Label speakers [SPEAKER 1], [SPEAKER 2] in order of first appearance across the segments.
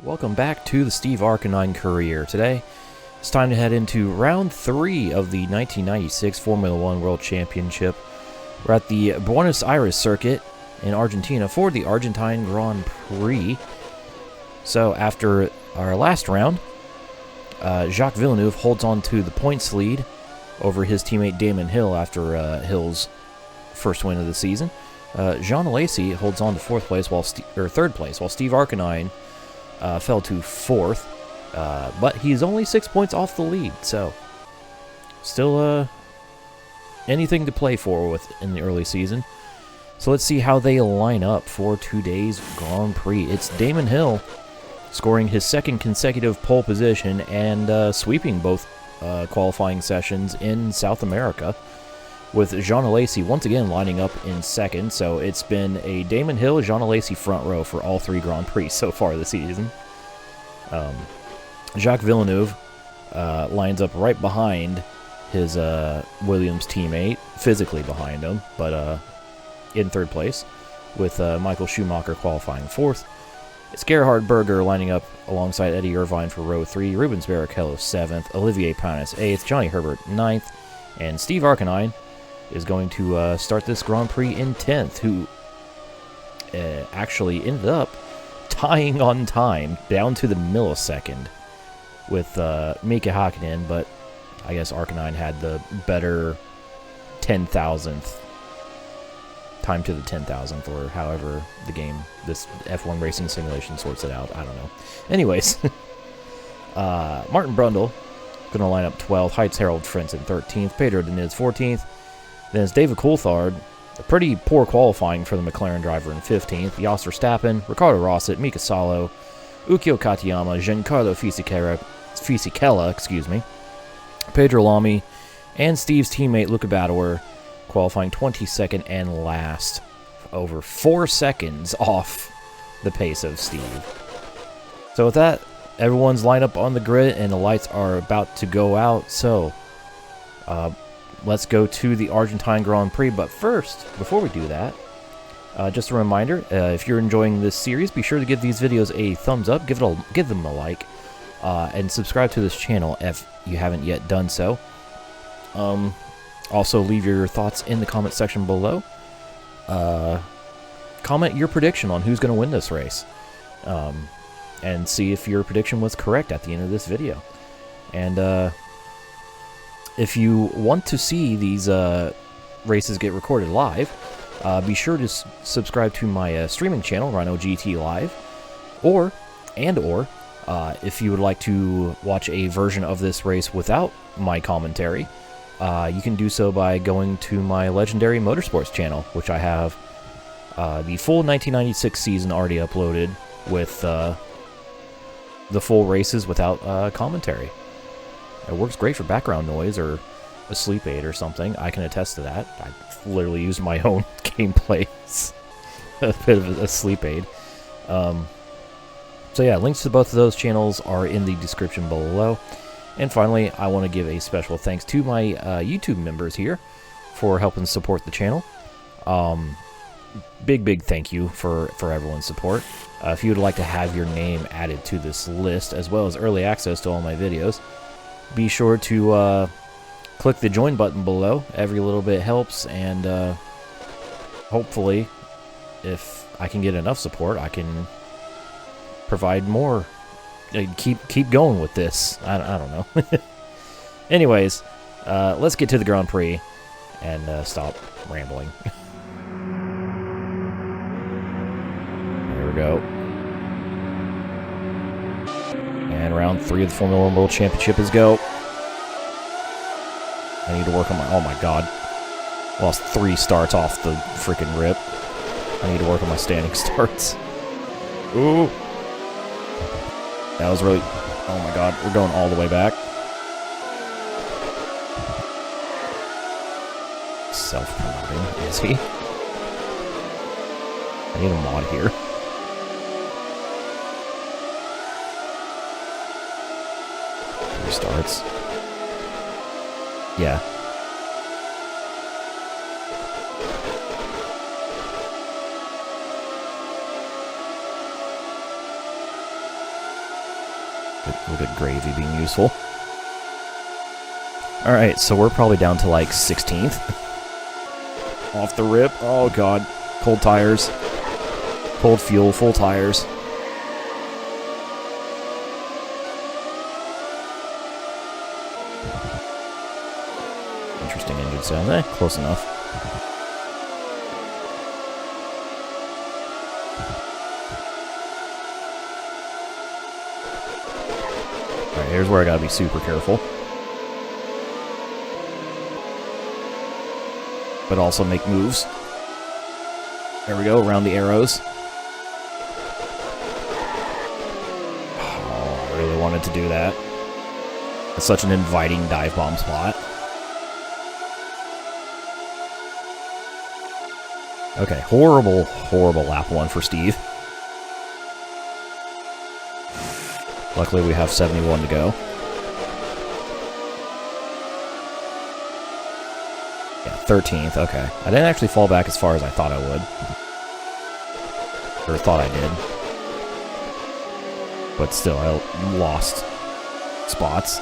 [SPEAKER 1] Welcome back to the Steve Arcanine Courier. Today, it's time to head into round 3 of the 1996 Formula One World Championship. We're at the Buenos Aires circuit in Argentina for the Argentine Grand Prix. So after our last round, Jacques Villeneuve holds on to the points lead over his teammate Damon Hill after Hill's first win of the season. Jean Alesi holds on to third place, while Steve Arcanine fell to 4th, but he's only 6 points off the lead, so still anything to play for in the early season. So let's see how they line up for today's Grand Prix. It's Damon Hill scoring his second consecutive pole position and sweeping both qualifying sessions in South America, with Jean Alesi once again lining up in second. So it's been a Damon Hill, Jean Alesi front row for all 3 Grand Prix so far this season. Jacques Villeneuve lines up right behind his Williams teammate, physically behind him, but in 3rd place, with Michael Schumacher qualifying 4th. It's Gerhard Berger lining up alongside Eddie Irvine for row 3, Rubens Barrichello 7th, Olivier Panis 8th, Johnny Herbert 9th, and Steve Arcanine is going to start this Grand Prix in 10th, who actually ended up tying on time down to the millisecond with Mika Hakkinen, but I guess Arcanine had the better 10,000th time to the 10,000th, or however the game, this F1 racing simulation sorts it out. I don't know. Anyways, Martin Brundle going to line up 12th, Heights Harold Frentzen 13th, Pedro Diniz 14th. Then it's David Coulthard, a pretty poor qualifying for the McLaren driver, in 15th. Jos Verstappen, Ricardo Rosset, Mika Salo, Ukio Katayama, Giancarlo Fisichella, Pedro Lamy, and Steve's teammate Luca Badoer qualifying 22nd and last, over 4 seconds off the pace of Steve. So with that, everyone's lined up on the grid and the lights are about to go out. So let's go to the Argentine Grand Prix. But first, before we do that, just a reminder, if you're enjoying this series, be sure to give these videos a thumbs up, give them a like, and subscribe to this channel if you haven't yet done so. Also, leave your thoughts in the comment section below. Comment your prediction on who's going to win this race, and see if your prediction was correct at the end of this video. And if you want to see these races get recorded live, be sure to subscribe to my streaming channel, Rhino GT Live, or if you would like to watch a version of this race without my commentary, you can do so by going to my Legendary Motorsports channel, which I have the full 1996 season already uploaded with the full races without commentary. It works great for background noise or a sleep aid or something. I can attest to that. I literally use my own gameplay as a bit of a sleep aid. So yeah, links to both of those channels are in the description below. And finally, I want to give a special thanks to my YouTube members here for helping support the channel. Big thank you for everyone's support. If you would like to have your name added to this list, as well as early access to all my videos, be sure to click the join button below. Every little bit helps, and hopefully, if I can get enough support, I can provide more. Keep going with this. I don't know. Anyways, let's get to the Grand Prix and stop rambling. There we go. And round 3 of the Formula One World Championship is go. I need to work on my... Oh my god. Lost 3 starts off the freaking rip. I need to work on my standing starts. Ooh. That was really... Oh my god, we're going all the way back. Self-promoting, is he? I need a mod here. Restarts. Yeah. A little bit gravy being useful. Alright, so we're probably down to like 16th. Off the rip. Oh god. Cold tires. Cold fuel, full tires. Interesting engine sound. Close enough. Alright, here's where I gotta be super careful. But also make moves. There we go, around the arrows. Oh, I really wanted to do that. It's such an inviting dive bomb spot. Okay, horrible, horrible lap 1 for Steve. Luckily we have 71 to go. Yeah, 13th, okay. I didn't actually fall back as far as I thought I would. Or thought I did. But still, I lost spots.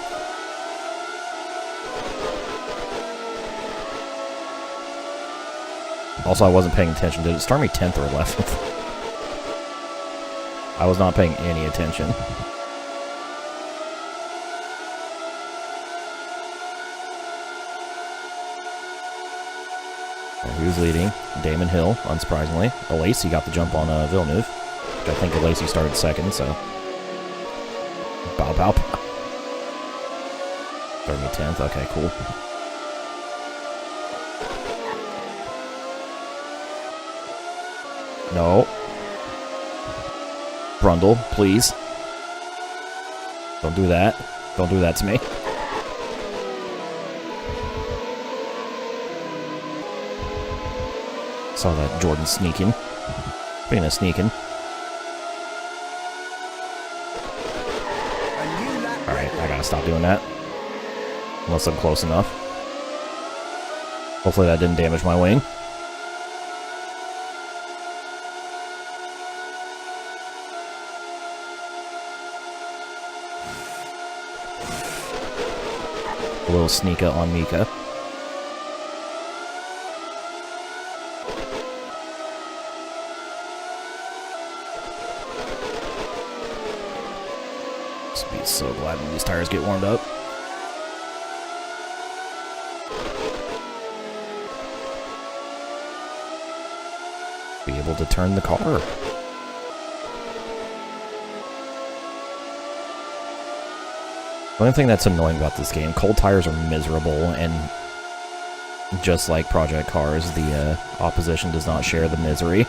[SPEAKER 1] Also, I wasn't paying attention. Did it start me 10th or 11th? I was not paying any attention. Who's leading? Damon Hill, unsurprisingly. Lacey got the jump on Villeneuve. Which I think Lacey started second, so... Bow, bow, bow. Starting me 10th, okay, cool. No. Brundle, please. Don't do that. Don't do that to me. Saw that Jordan sneaking. Speaking of sneaking. Alright, I gotta stop doing that. Unless I'm close enough. Hopefully that didn't damage my wing. A little sneaka on Mika. Just be so glad when these tires get warmed up. Be able to turn the car. The only thing that's annoying about this game, cold tires are miserable, and just like Project Cars, the opposition does not share the misery.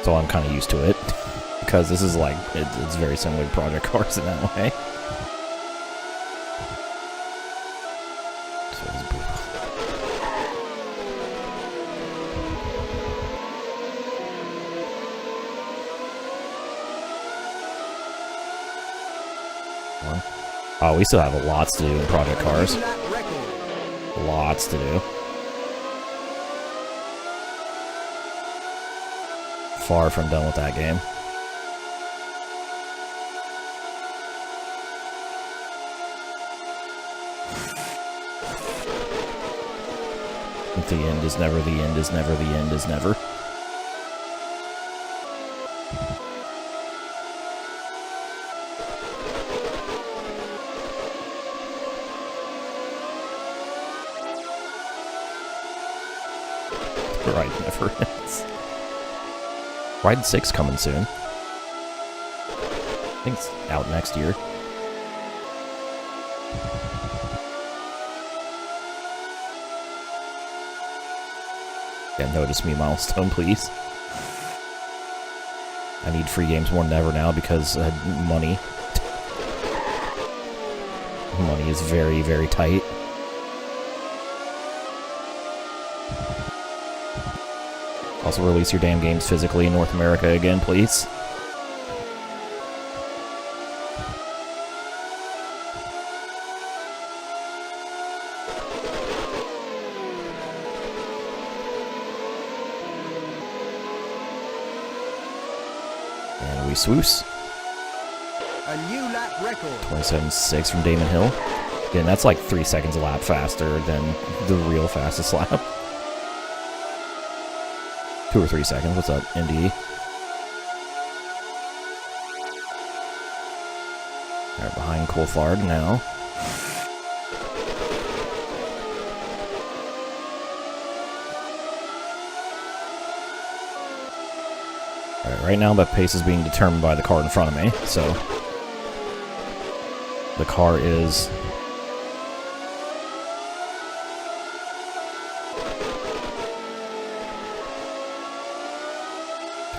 [SPEAKER 1] So I'm kind of used to it, because this is like, it's very similar to Project Cars in that way. Oh, we still have lots to do in Project Cars. Lots to do. Far from done with that game. The end is never, the end is never, the end is never. Ride never ends. Ride 6 coming soon. I think it's out next year. Yeah, notice me milestone, please. I need free games more than ever now because money. Money is very, very tight. Also release your damn games physically in North America again, please. And we swoosh.
[SPEAKER 2] A new lap record.
[SPEAKER 1] 27.6 from Damon Hill. Again, that's like 3 seconds a lap faster than the real fastest lap. 2 or 3 seconds. What's up, ND? Alright, behind Coulthard now. Alright, right now that pace is being determined by the car in front of me, so the car is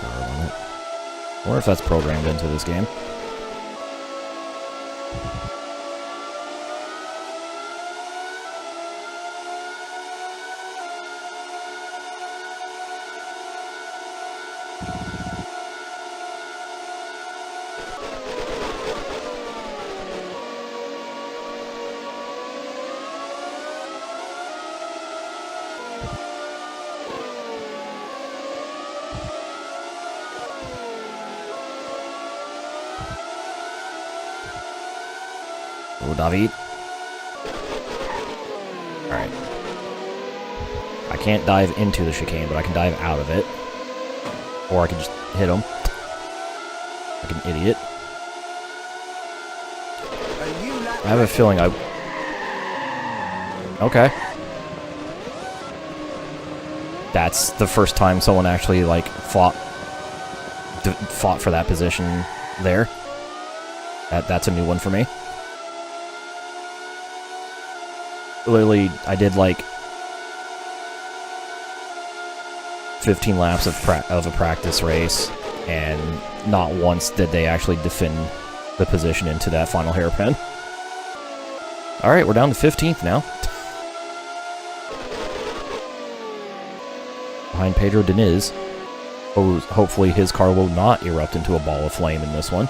[SPEAKER 1] car limit. I wonder if that's programmed into this game. Oh, David. Alright. I can't dive into the chicane, but I can dive out of it. Or I can just hit him. Like an idiot. I have a feeling I... Okay. That's the first time someone actually, like, fought for that position there. That's a new one for me. Literally, I did like 15 laps of a practice race, and not once did they actually defend the position into that final hairpin. Alright, we're down to 15th now. Behind Pedro Diniz. Hopefully his car will not erupt into a ball of flame in this one.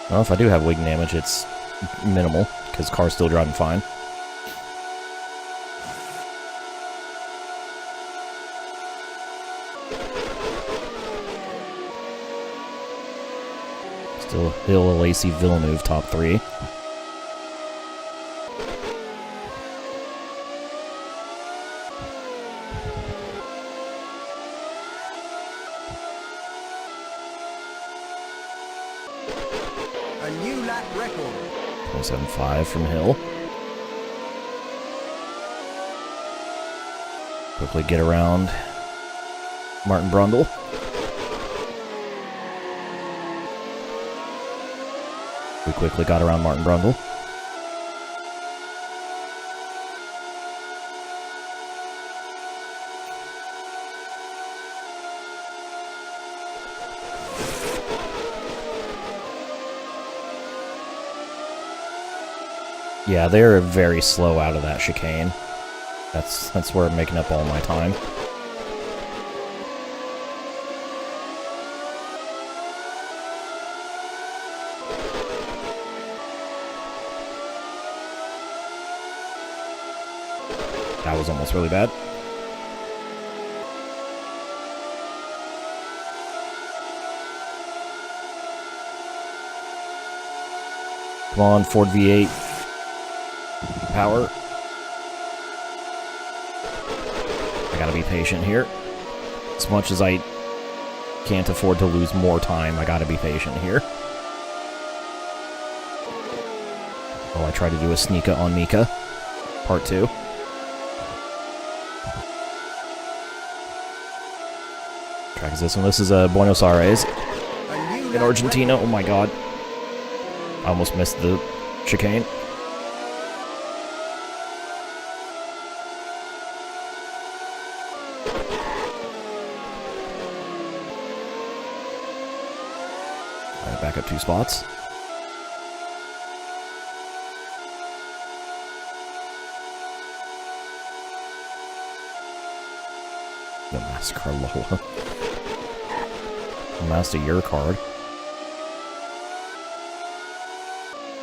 [SPEAKER 1] Well, if I do have wing damage, it's minimal, because the car's still driving fine. Still Hill, Lacey, Villeneuve, top 3.
[SPEAKER 2] A new lap record.
[SPEAKER 1] 27.5 from Hill. Quickly get around Martin Brundle. We quickly got around Martin Brundle. Yeah, they're very slow out of that chicane. That's where I'm making up all my time. That was almost really bad. Come on, Ford V8. Power. I gotta be patient here. As much as I can't afford to lose more time, I gotta be patient here. Oh, I tried to do a sneaka on Mika. Part 2. Track is this one. This is Buenos Aires in Argentina. Oh my god. I almost missed the chicane. Alright, back up 2 spots. The Massacre Lola. Master your card.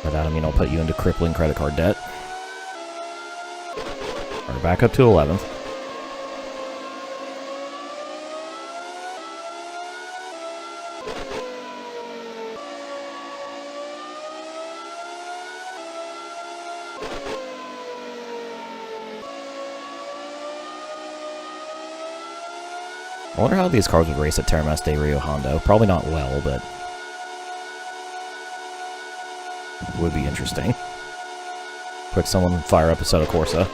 [SPEAKER 1] By that I mean I'll put you into crippling credit card debt. Alright, back up to 11th. I wonder how these cards would race at Terramas de Rio Hondo. Probably not well, but would be interesting. Quick, someone fire up a set of Corsa.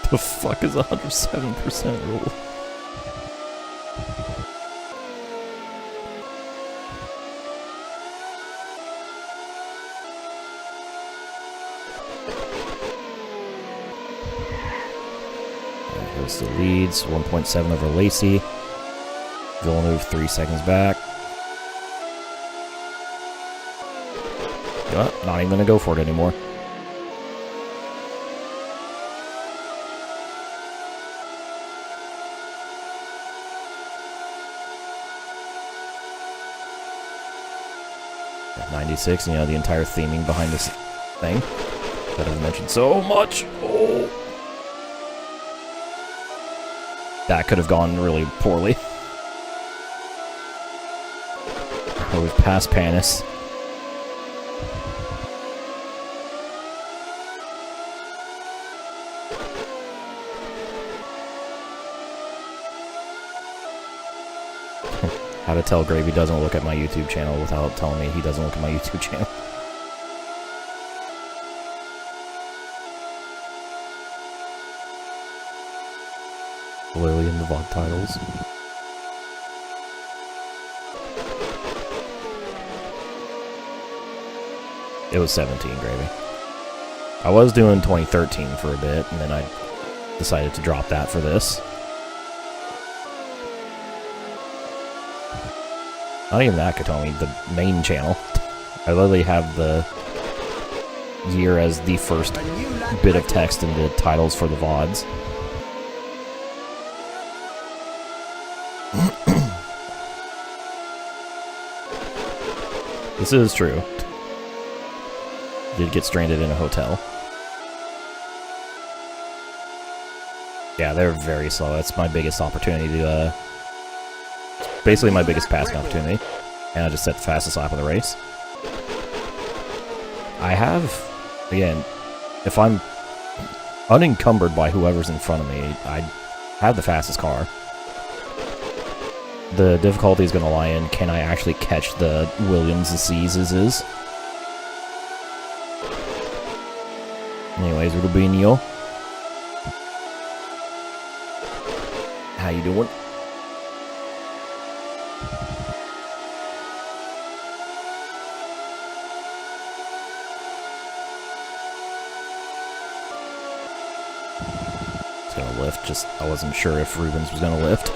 [SPEAKER 1] The fuck is 107% rule? Goes to leads, 1.7 over Lacey. Villeneuve 3 seconds back. Not even gonna go for it anymore. At 96, you know, the entire theming behind this thing that I've mentioned so much. Oh. That could have gone really poorly. Oh, we've passed Panis. How to tell Gravy doesn't look at my YouTube channel without telling me he doesn't look at my YouTube channel. Lily in the VOD titles. It was 17, Gravy. I was doing 2013 for a bit, and then I decided to drop that for this. Not even that, Katomi, the main channel. I literally have the year as the first bit of text in the titles for the VODs. This is true. Did get stranded in a hotel. Yeah, they're very slow. That's my biggest opportunity to, basically my biggest passing opportunity. And I just set the fastest lap of the race. I have, again, if I'm unencumbered by whoever's in front of me, I have the fastest car. The difficulty is going to lie in, can I actually catch the Williams diseases? Anyways, Rubinho. How you doing? It's gonna lift, just I wasn't sure if Rubens was gonna lift.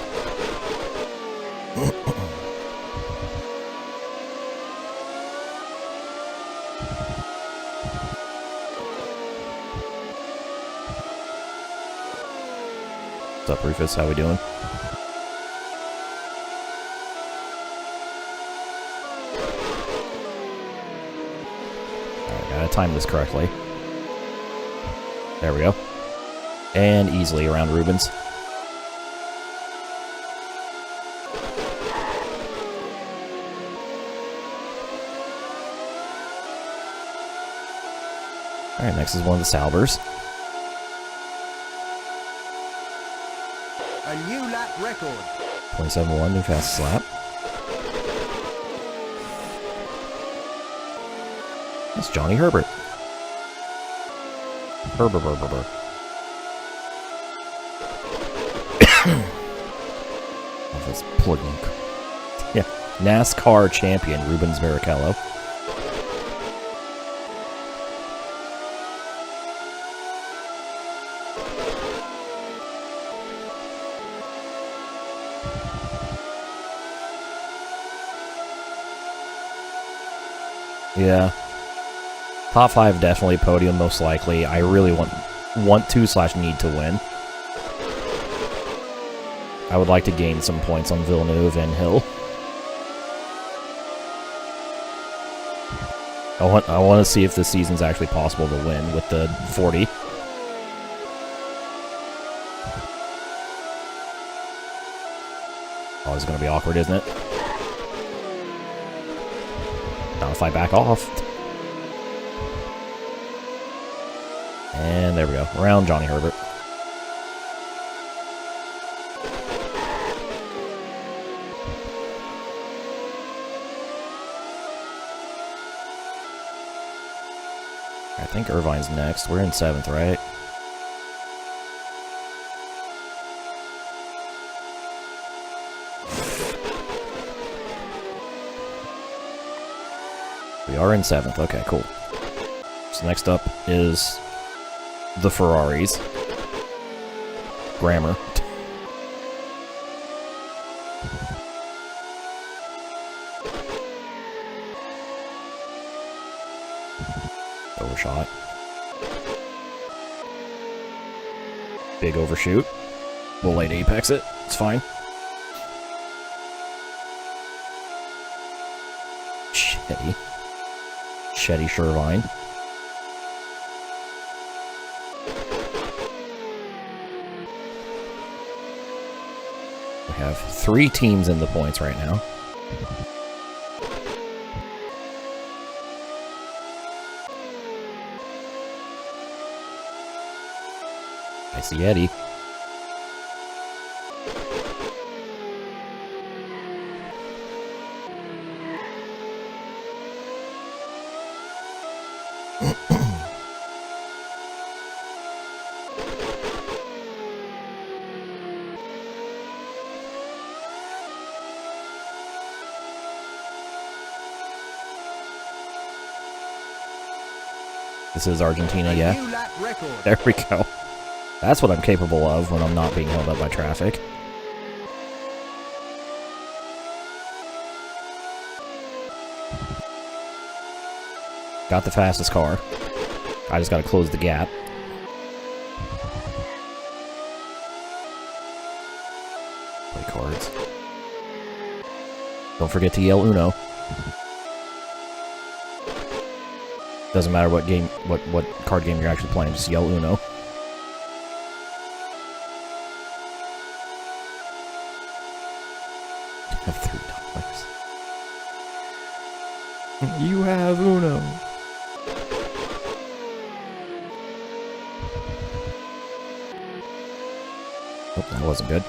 [SPEAKER 1] What's up, Rufus? How we doing? Alright, gotta time this correctly. There we go. And easily around Rubens. Alright, next is one of the Salvers.
[SPEAKER 2] A new lap record.
[SPEAKER 1] 27.1, new fastest lap. That's Johnny Herbert. Herbert. Oh, that's plugging. Yeah, NASCAR champion Rubens Barrichello. Yeah. Top 5 definitely, podium most likely. I really want to / need to win. I would like to gain some points on Villeneuve and Hill. I want to see if this season's actually possible to win with the 40. Oh, it's going to be awkward, isn't it? Now if I back off. And there we go. Around Johnny Herbert. I think Irvine's next. We're in 7th, right? We are in 7th. Okay, cool. So next up is the Ferraris. Grammar. Overshot. Big overshoot. We'll late apex it. It's fine. Shetty. Shetty Shervine. We have 3 teams in the points right now. I see Eddie. This is Argentina, yeah.
[SPEAKER 2] New lap record.
[SPEAKER 1] There we go. That's what I'm capable of when I'm not being held up by traffic. Got the fastest car. I just gotta close the gap. Play cards. Don't forget to yell Uno. Doesn't matter what game, what card game you're actually playing, just yell Uno. I have $3. You have Uno. Oh, that wasn't good.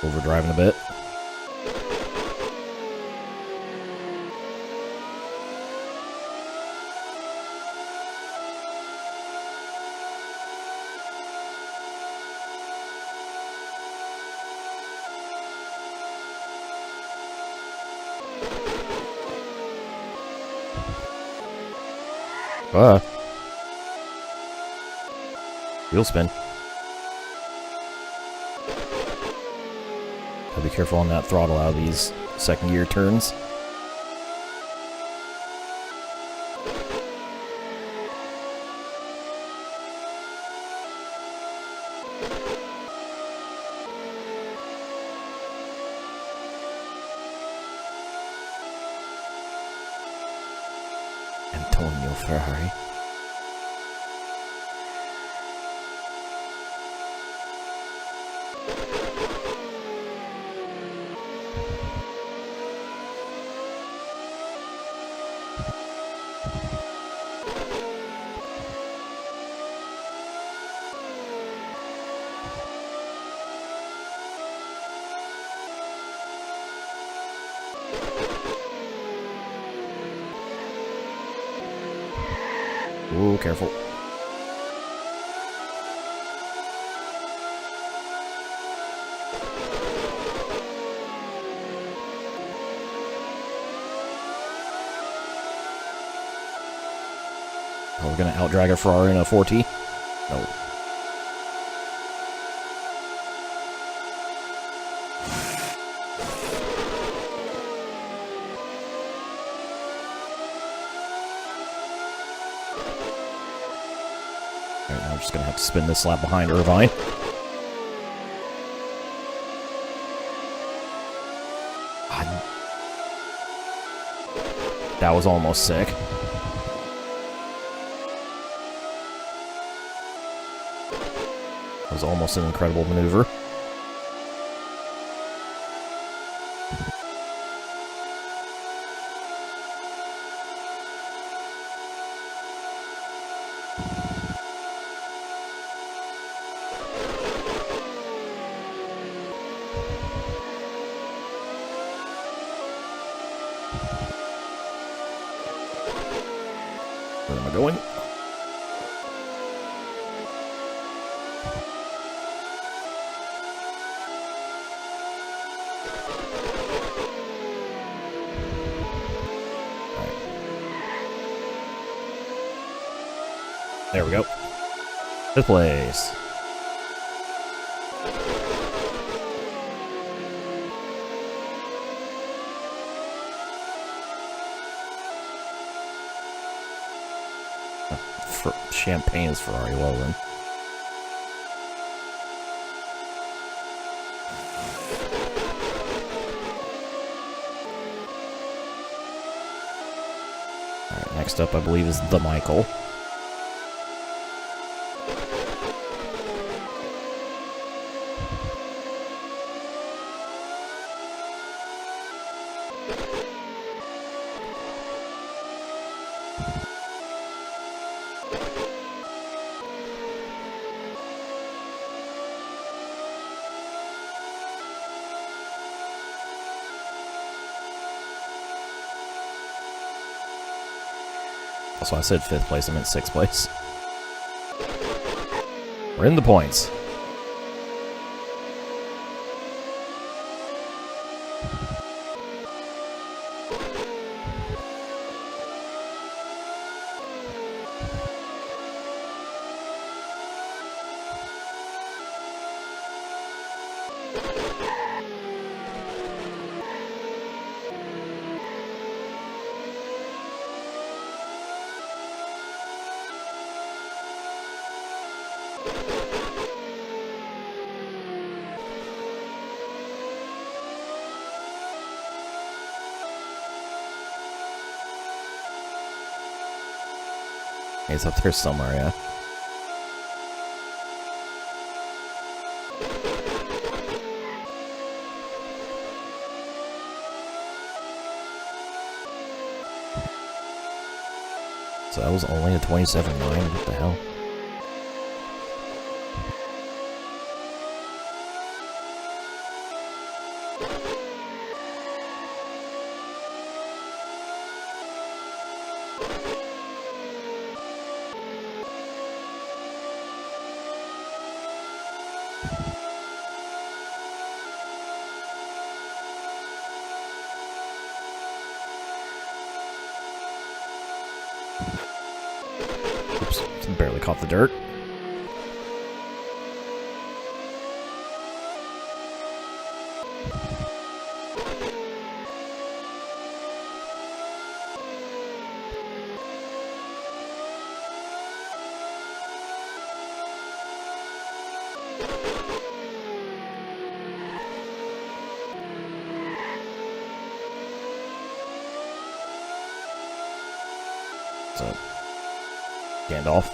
[SPEAKER 1] Overdriving a bit. Wheel spin. Gotta be careful on that throttle out of these second gear turns. Antonio Ferrari. Ooh, careful. Oh, we're going to outdrag a Ferrari in a 4T? No. Alright, now we're just going to have to spin this lap behind Irvine. That was almost sick. That was almost an incredible maneuver. Where am I going? Alright. There we go. 5th place. Champagne's Ferrari, well then. Alright, next up I believe is the Michael. Also, I said 5th place, I meant 6th place. We're in the points. It's up there somewhere, yeah. So that was only a 27.9, what the hell? Oops, barely caught the dirt. So, Gandalf.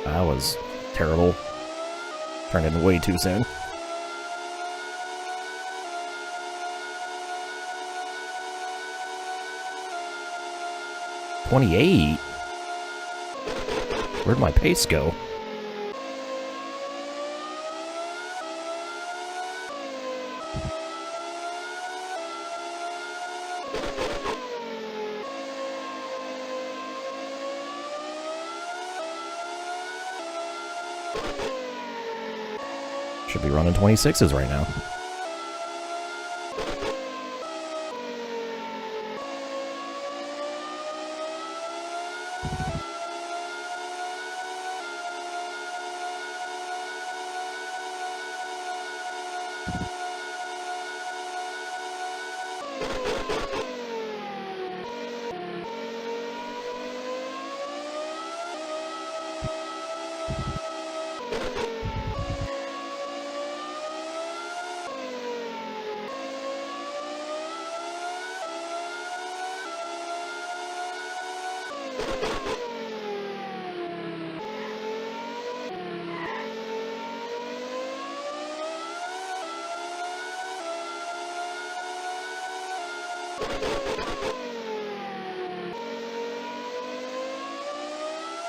[SPEAKER 1] That was terrible. Turned in way too soon. .28? Where'd my pace go? Should be running 26s right now.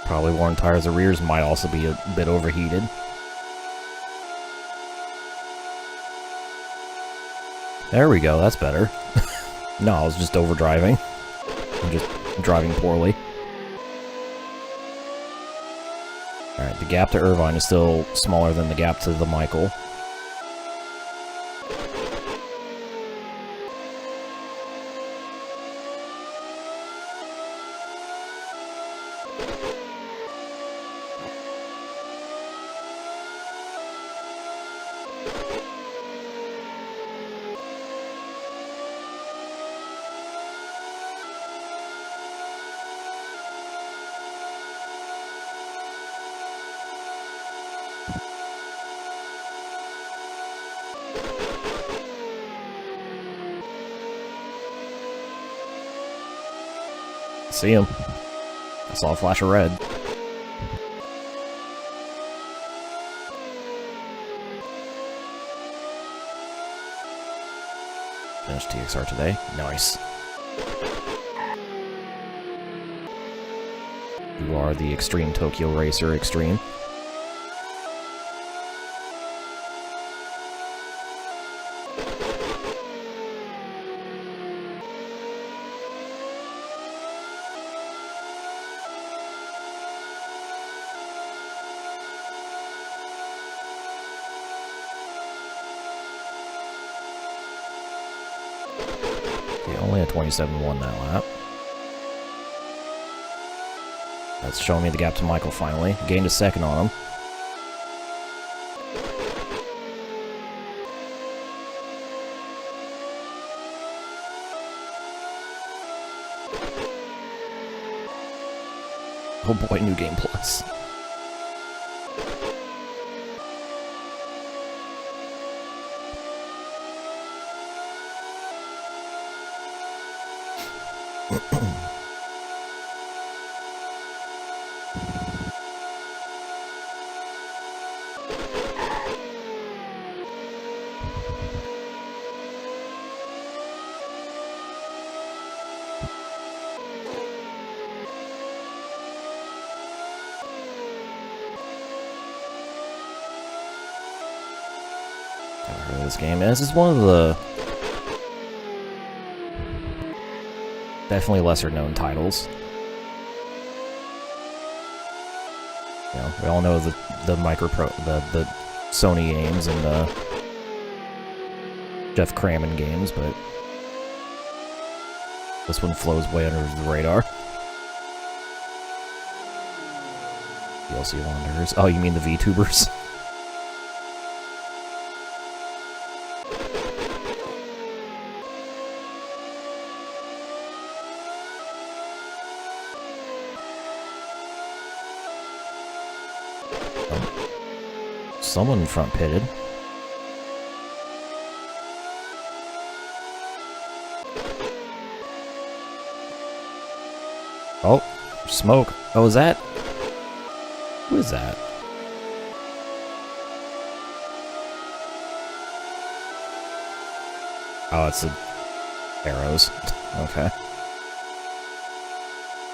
[SPEAKER 1] Probably worn tires. The rears might also be a bit overheated. There we go, that's better. No, I was just overdriving. I'm just driving poorly. Alright, the gap to Irvine is still smaller than the gap to the Michael. See him. I saw a flash of red. Finished TXR today. Nice. You are the Extreme Tokyo Racer Extreme. Okay, only a 27-1 that lap. That's showing me the gap to Michael finally. Gained a second on him. Oh boy, New Game Plus. Never heard of this game. This is one of the definitely lesser known titles. You know, we all know the the Sony games and the Jeff Crammond games, but this one flows way under the radar. DLC Wanderers. Oh, you mean the VTubers? Someone front pitted. Oh, smoke. Oh, is that? Who is that? Oh, it's the arrows. Okay.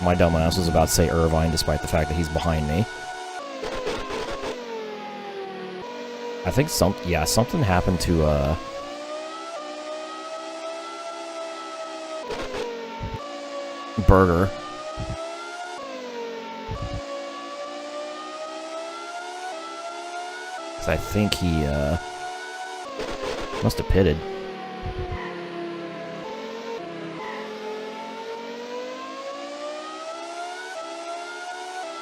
[SPEAKER 1] My dumbass was about to say Irvine despite the fact that he's behind me. I think something happened to, Burger. I think he, must have pitted.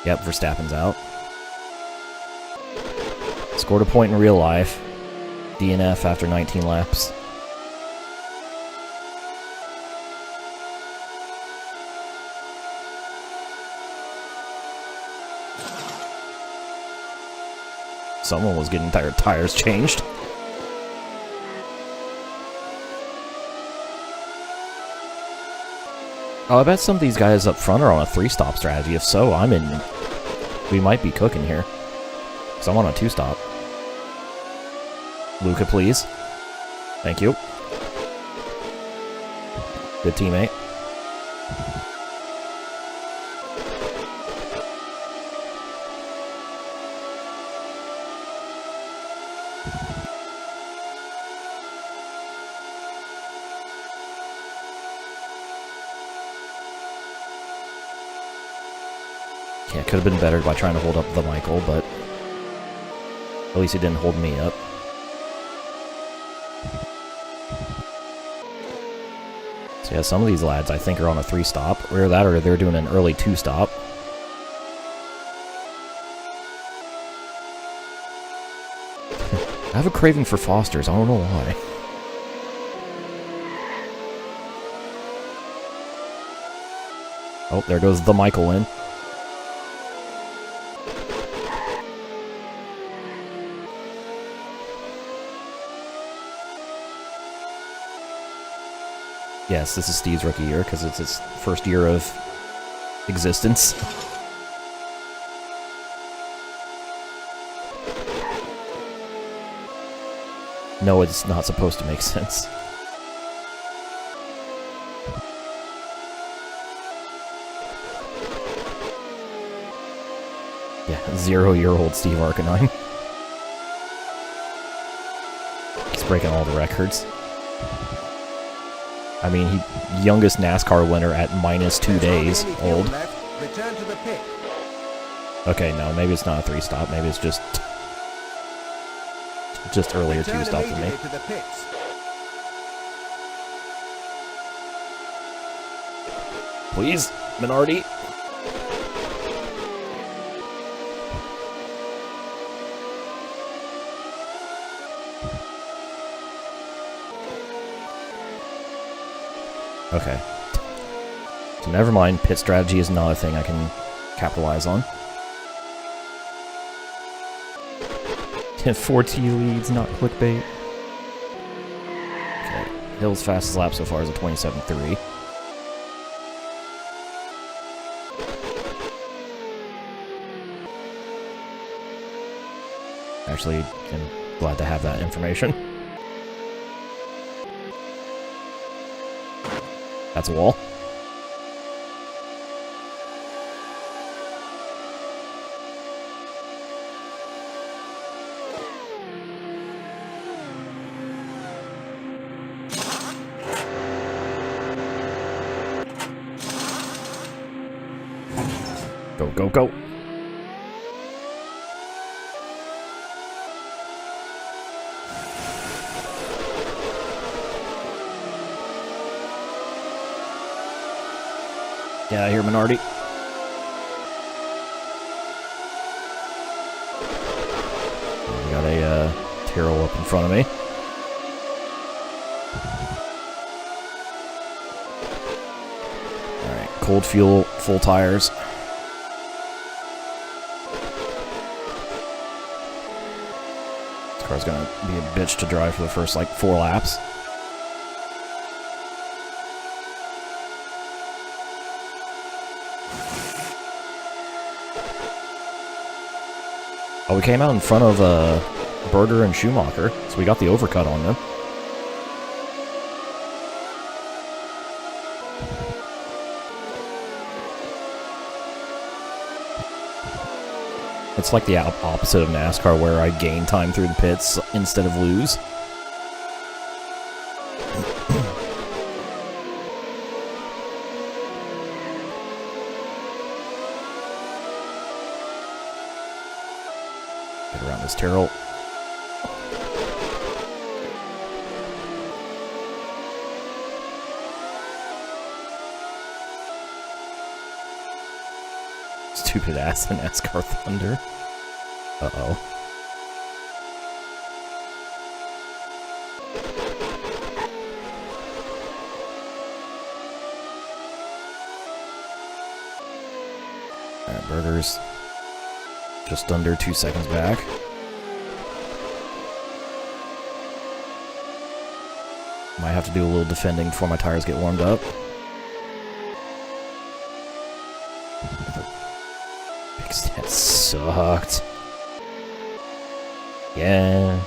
[SPEAKER 1] Yep, Verstappen's out. Scored a point in real life. DNF after 19 laps. Someone was getting their tires changed. Oh, I bet some of these guys up front are on a 3-stop strategy. If so, I'm in... We might be cooking here. Because I'm on a 2-stop. Luca, please. Thank you. Good teammate. Yeah, could have been better by trying to hold up the Michael, but at least he didn't hold me up. So yeah, some of these lads I think are on a 3-stop. Or that, or they're doing an early 2-stop. I have a craving for Fosters, I don't know why. Oh, there goes the Michael in. Yes, this is Steve's rookie year, because it's his first year of existence. No, it's not supposed to make sense. Yeah, 0-year-old Steve Arcanine. He's breaking all the records. I mean, he youngest NASCAR winner at -2 days old.
[SPEAKER 2] Return to the pit.
[SPEAKER 1] Okay, no, maybe it's not a 3-stop. Maybe it's just earlier 2-stop for me.
[SPEAKER 2] To the pits.
[SPEAKER 1] Please, Minardi. Okay. So never mind, pit strategy is not a thing I can capitalize on. 4T leads, not clickbait. Okay, Hill's fastest lap so far is a 27.3. Actually, I'm glad to have that information. That's a wall. Go, go, go. Get out of here, Minardi. We got a Tyrrell up in front of me. Alright, cold fuel, full tires. This car's gonna be a bitch to drive for the first, like, 4 laps. Oh, we came out in front of Berger and Schumacher, so we got the overcut on them. It's like the opposite of NASCAR, where I gain time through the pits instead of lose. Get around this Tyrrell. Stupid ass NASCAR Thunder. Uh-oh. Alright, Burger's just under 2 seconds back. Might have to do a little defending before my tires get warmed up. Big Stat sucked. Yeah.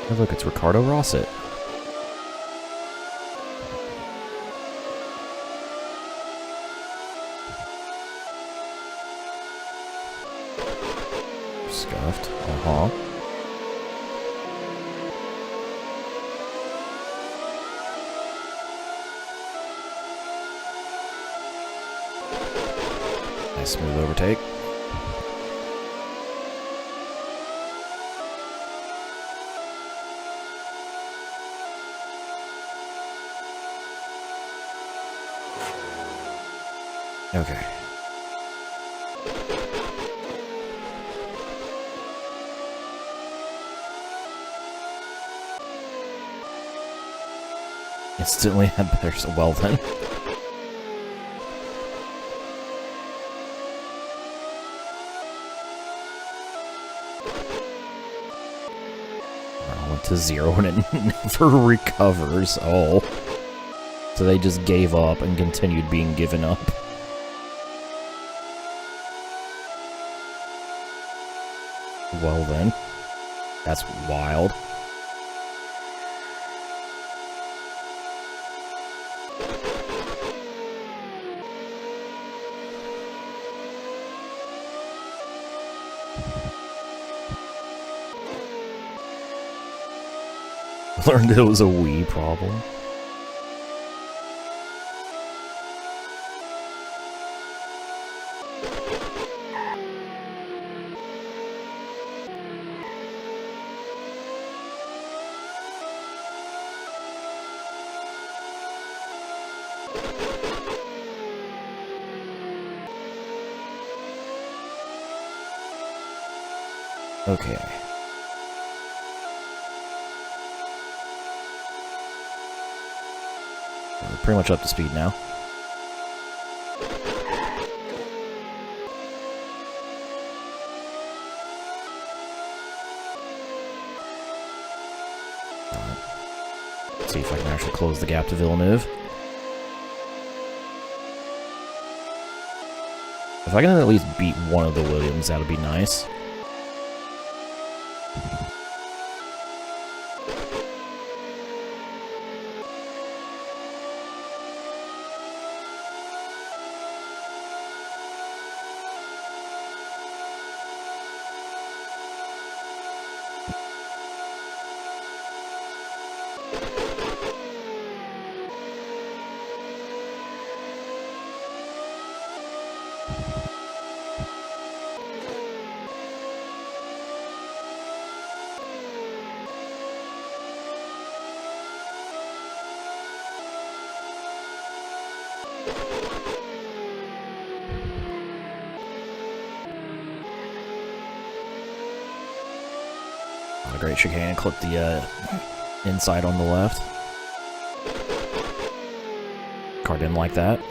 [SPEAKER 1] Oh, look, it's Ricardo Rossett. Scuffed. Uh-huh. Nice smooth overtake. Okay. Instantly had better, so well then. I went to 0 and it never recovers. Oh. So they just gave up and continued being given up. Well then. That's wild. Learned it was a Wii problem. Okay. We're pretty much up to speed now. Alright. Let's see if I can actually close the gap to Villeneuve. If I can at least beat one of the Williams, that would be nice. A great chicane, clip the inside on the left. Car didn't like that.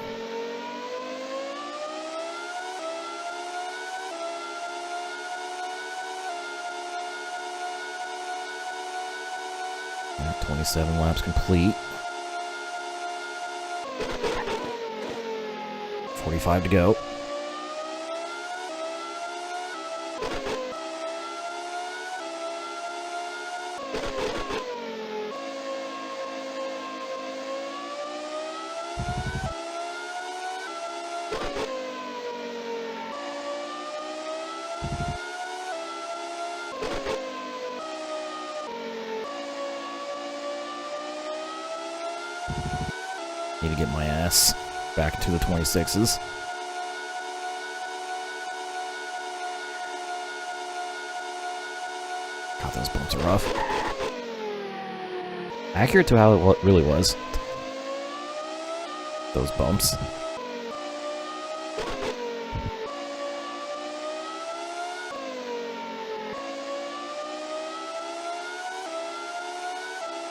[SPEAKER 1] Alright, 27 laps complete. 45 to go. Need to get my ass back to the 26s. God, those bumps are rough. Accurate to how it really was. Those bumps.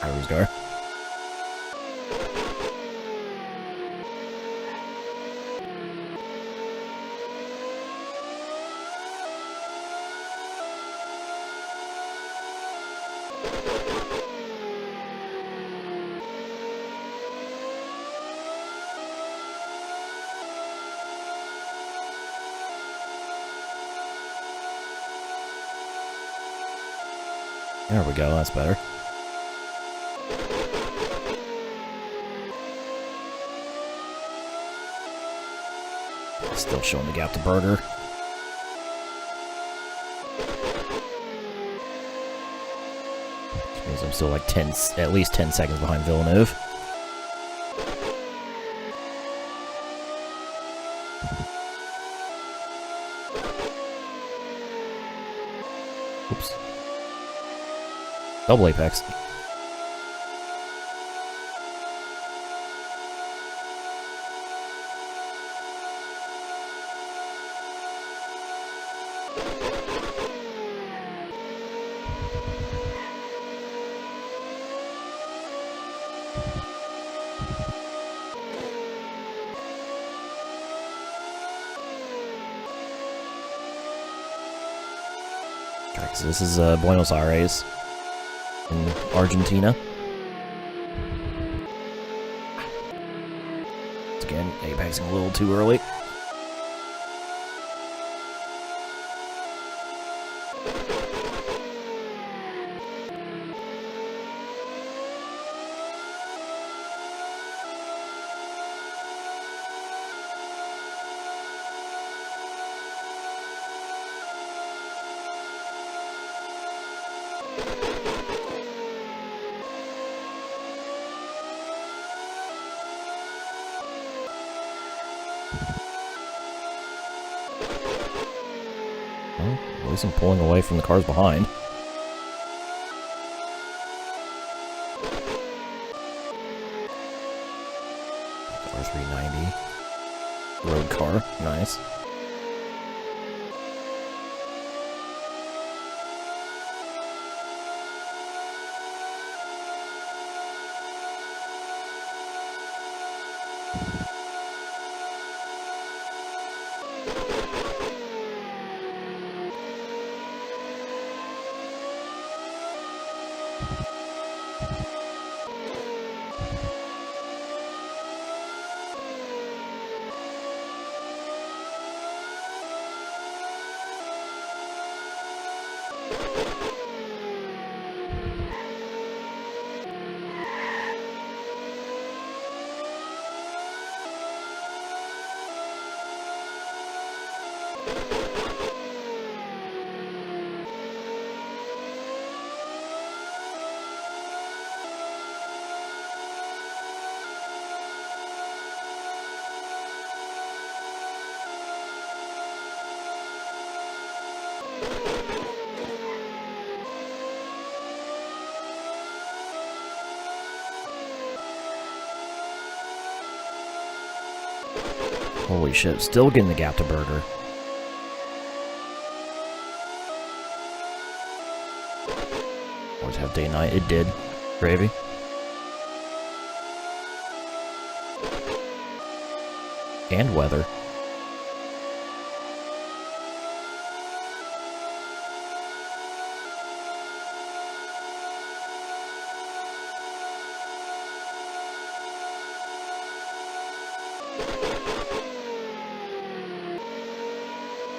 [SPEAKER 1] Iris Gar. There we go, that's better. Still showing the gap to Burger. Which means I'm still like at least 10 seconds behind Villeneuve. Oops. Double apex. Okay, so this is Buenos Aires in Argentina. Again, apexing a little too early. Well, at least I'm pulling away from the cars behind. R390. Road car. Nice. Holy shit, still getting the gap to Burger. Always have day night. It did. Gravy. And weather.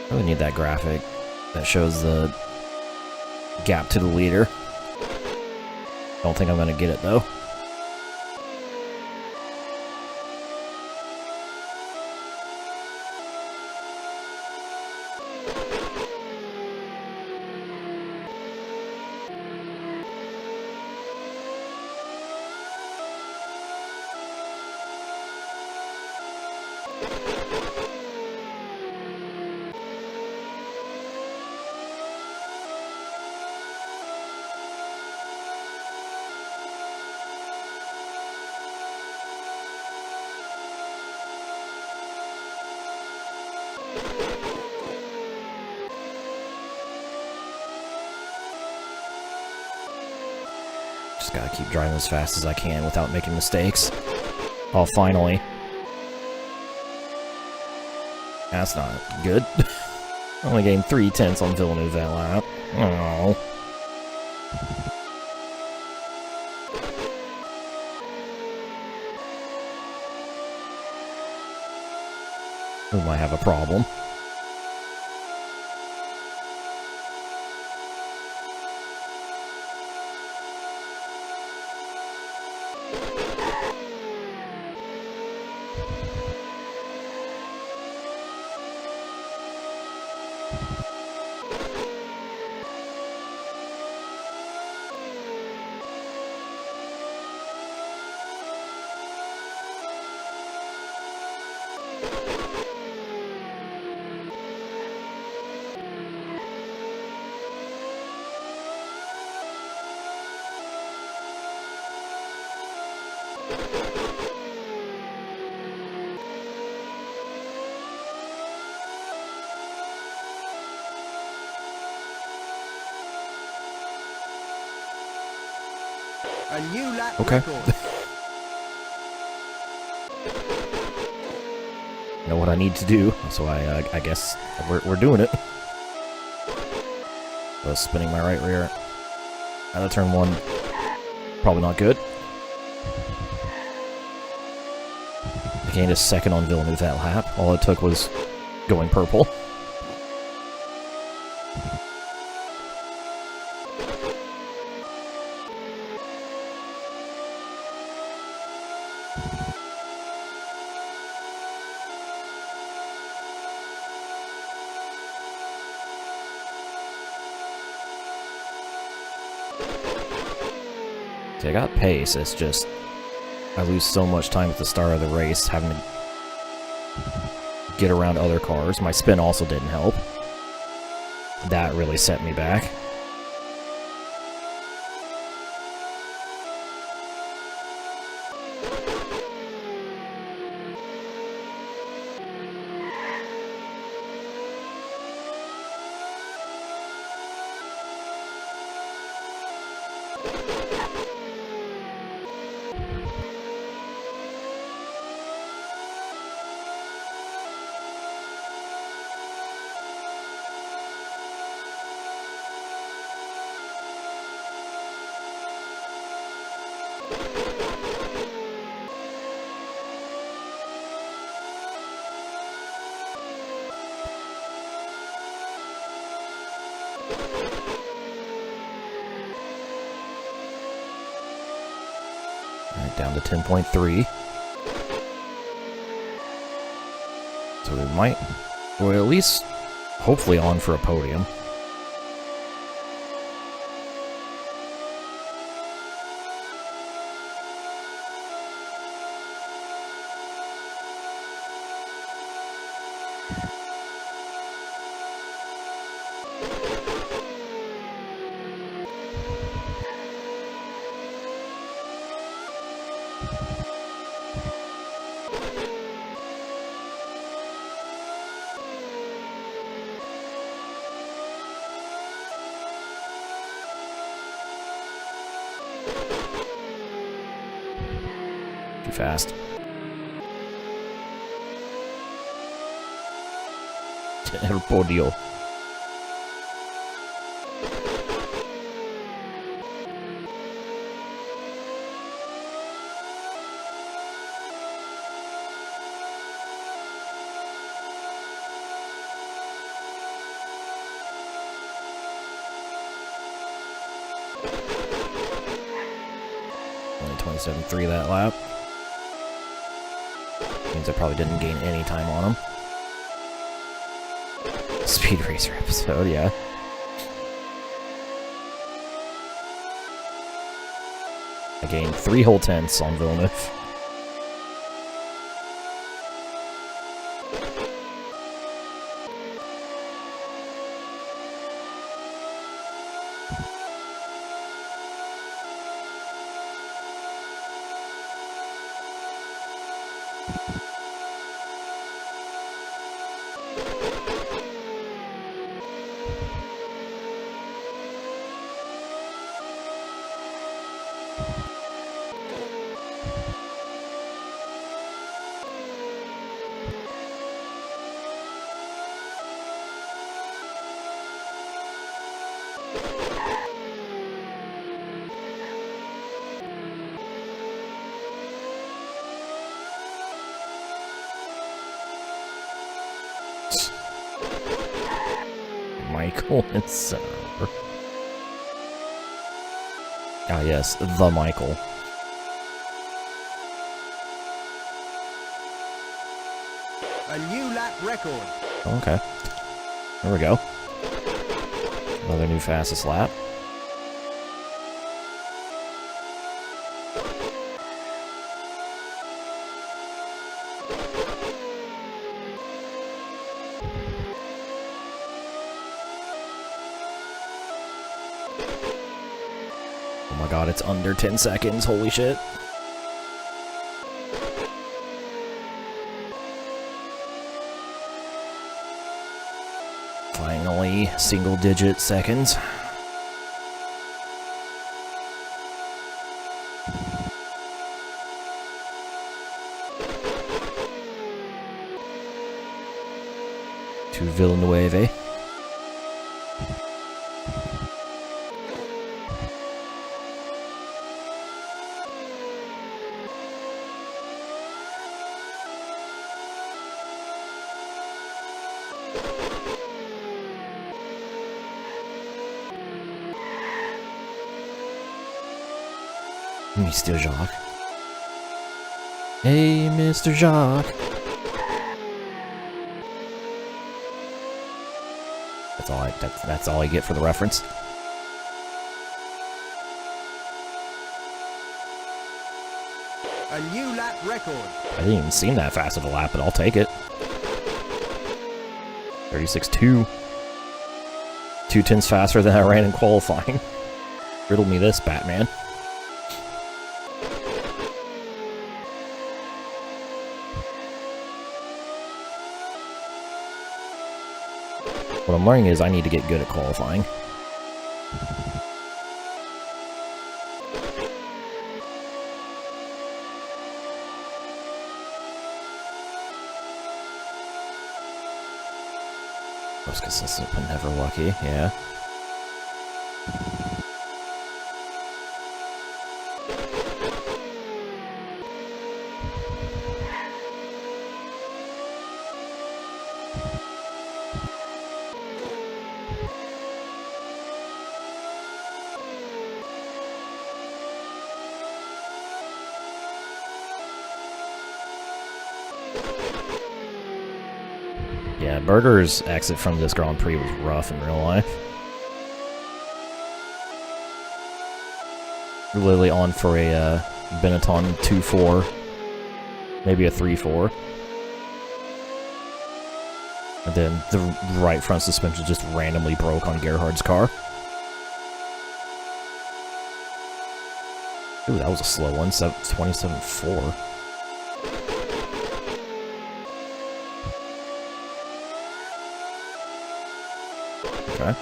[SPEAKER 1] I really need that graphic that shows the gap to the leader. Don't think I'm gonna get it though. Just gotta keep driving as fast as I can without making mistakes. Oh, finally. That's not good. Only gained 3/10 on Villeneuve that lap. Oh. We might have a problem.
[SPEAKER 2] A new lap
[SPEAKER 1] Okay.
[SPEAKER 2] record.
[SPEAKER 1] Know what I need to do, so I guess we're doing it. Spinning my right rear out of turn 1. Probably not good. I gained a second on Villeneuve that lap. All it took was going purple. See, I got pace, it's just I lose so much time at the start of the race having to get around other cars. My spin also didn't help. That really set me back. Alright, down to 10.3. So we might, or at least, hopefully on for a podium. Too fast. El podio. Only 27.3 that lap. Means I probably didn't gain any time on him. Speed Racer episode, yeah. I gained 3 whole tenths on Villeneuve. Michael and Sauer. Ah, yes, the Michael.
[SPEAKER 2] A new lap record.
[SPEAKER 1] Okay. There we go. Another new fastest lap. Oh my god, it's under 10 seconds. Holy shit. Finally, single-digit seconds. To Villeneuve. Mr. Jacques. Hey, Mr. Jacques. That's all I get for the reference.
[SPEAKER 2] A new lap record.
[SPEAKER 1] I didn't even seem that fast at a lap, but I'll take it. 36.2. 2/10 faster than I ran in qualifying. Riddle me this, Batman. What I'm learning is I need to get good at qualifying. Most consistent, but never lucky, yeah. Yeah, Berger's exit from this Grand Prix was rough in real life. We're literally on for a Benetton 2.4, maybe a 3.4. And then the right front suspension just randomly broke on Gerhard's car. Ooh, that was a slow one, 27.4. Okay.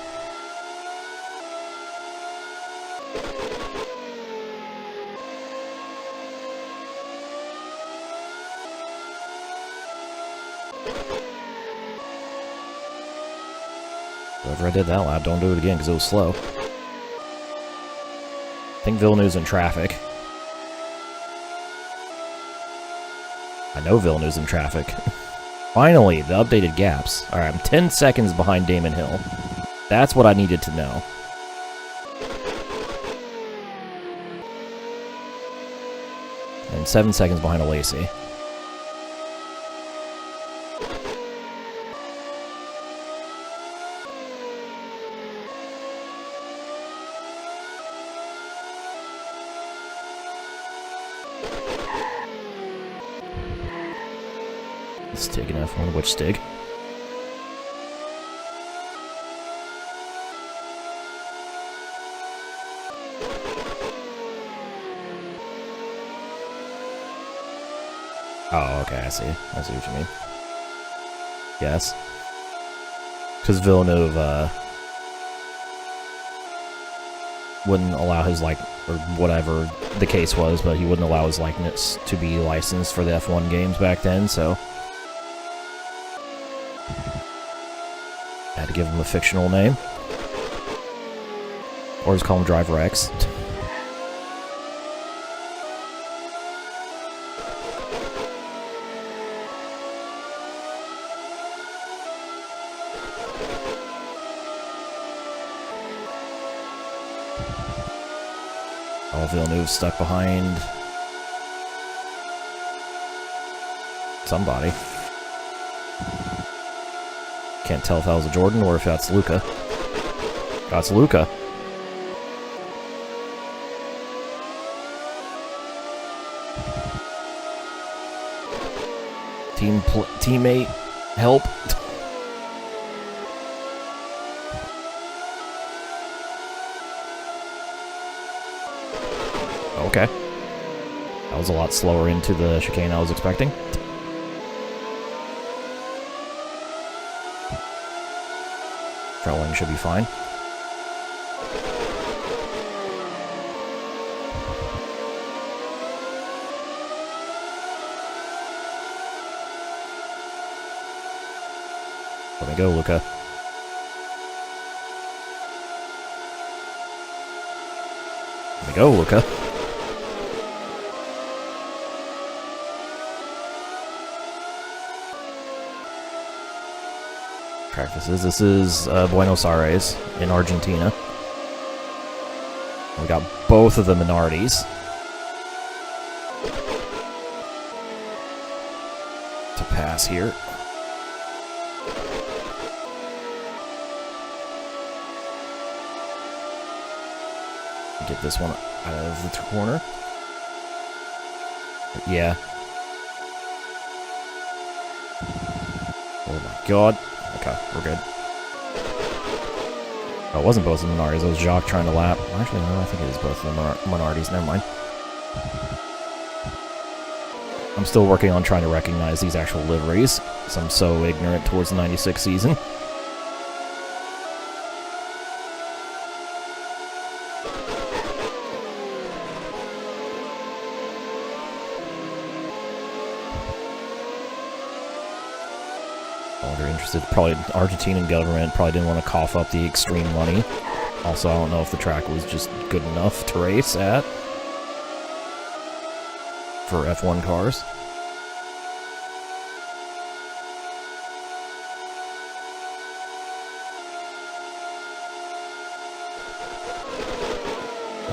[SPEAKER 1] Whoever I did that lap, don't do it again because it was slow. I think Villeneuve's in traffic. I know Villeneuve's in traffic. Finally, the updated gaps. Alright, I'm 10 seconds behind Damon Hill. That's what I needed to know. And 7 seconds behind a Lacey. Stig and F1, which Stig? Oh, okay, I see. I see what you mean. Yes. Because Villeneuve, wouldn't allow his, or whatever the case was, but he wouldn't allow his likeness to be licensed for the F1 games back then, so... had to give him a fictional name. Or just call him Driver X. Oh, Villeneuve stuck behind somebody. Can't tell if that was a Jordan or if that's Luca. That's Luca. Teammate, help. Okay. That was a lot slower into the chicane I was expecting. Trolling should be fine. Let me go, Luca. Let me go, Luca. Practices. This is Buenos Aires in Argentina. We got both of the Minardi's to pass here. Get this one out of the corner. Yeah. Oh my god. Okay, we're good. Oh, it wasn't both of the Minardi's. It was Jacques trying to lap. Actually, no, I think it is both of the Minardi's. Never mind. I'm still working on trying to recognize these actual liveries, because I'm so ignorant towards the 96 season. They're interested. Probably Argentinian government probably didn't want to cough up the extreme money. Also, I don't know if the track was just good enough to race at for F1 cars.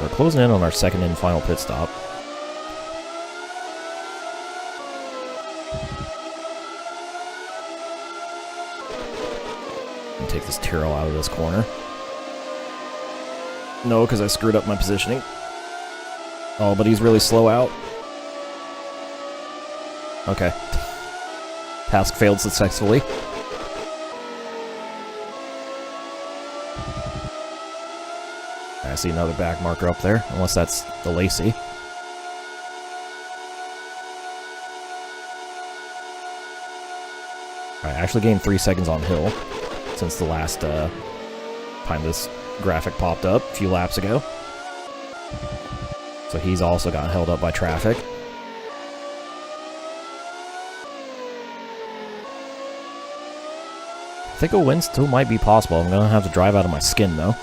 [SPEAKER 1] We're closing in on our second and final pit stop. Take this Tyrrell out of this corner. No, because I screwed up my positioning. Oh, but he's really slow out. Okay. Task failed successfully. I see another back marker up there, unless that's the Lacey. Alright, I actually gained 3 seconds on Hill since the last time this graphic popped up a few laps ago. So he's also gotten held up by traffic. I think a win still might be possible. I'm going to have to drive out of my skin, though.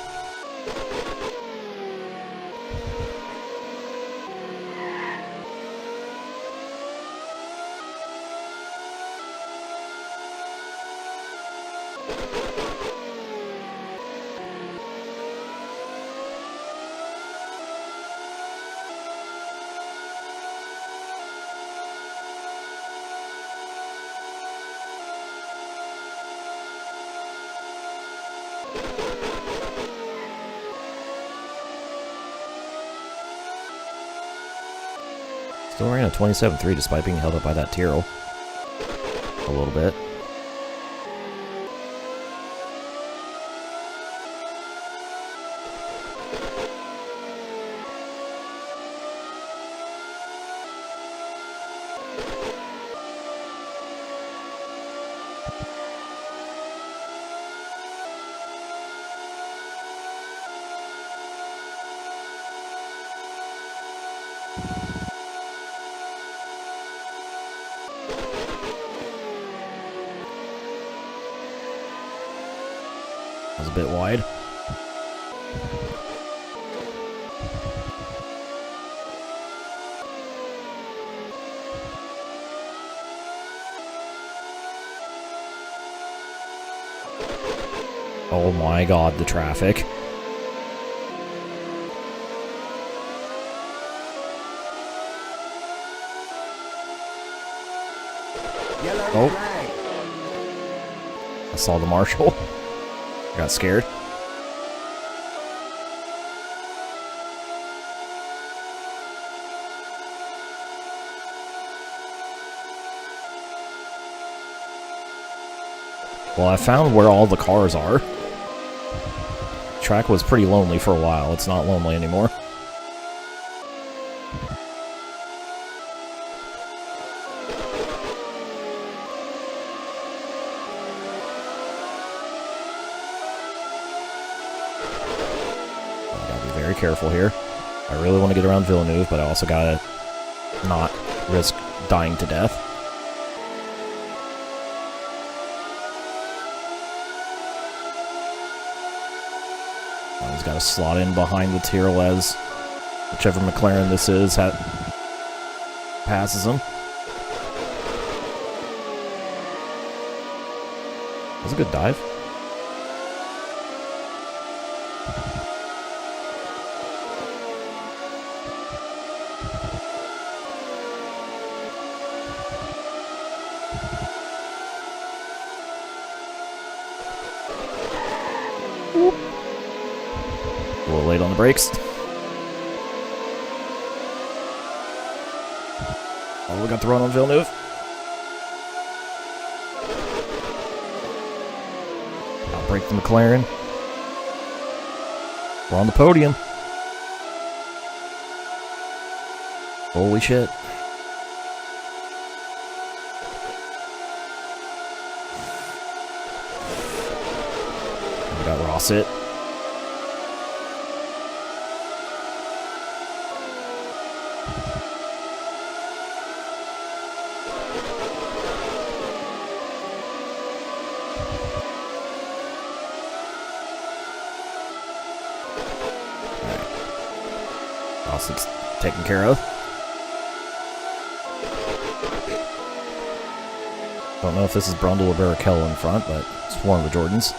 [SPEAKER 1] Still ran a 27.3 despite being held up by that Tyrrell. A little bit. Was a bit wide. Oh my god, the traffic.
[SPEAKER 2] Yellow
[SPEAKER 1] Oh.
[SPEAKER 2] flag.
[SPEAKER 1] I saw the marshal. Got scared. Well, I found where all the cars are. Track was pretty lonely for a while. It's not lonely anymore. Gotta be very careful here. I really want to get around Villeneuve, but I also gotta not risk dying to death. He's got to slot in behind the Tyrrell, whichever McLaren this is passes him. That's a good dive. A little late on the brakes. Oh, we got the run on Villeneuve. Outbrake the McLaren. We're on the podium. Holy shit. We got Rossett. Rossett's taken care of. Don't know if this is Brundle or Barrichello in front, but it's one of the Jordans.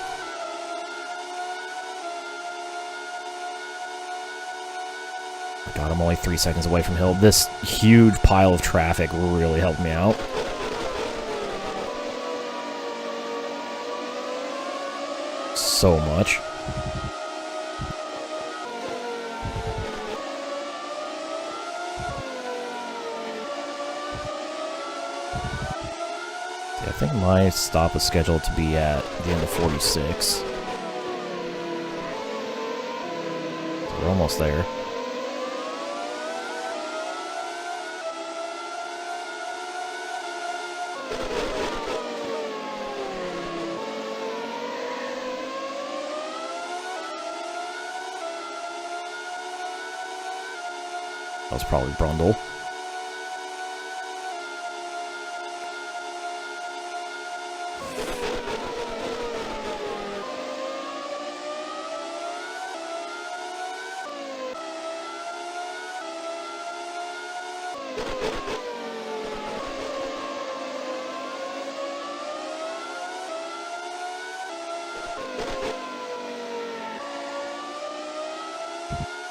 [SPEAKER 1] God, I'm only 3 seconds away from Hill. This huge pile of traffic really helped me out. So much. I think my stop is scheduled to be at the end of 46. We're almost there. That was probably Brundle.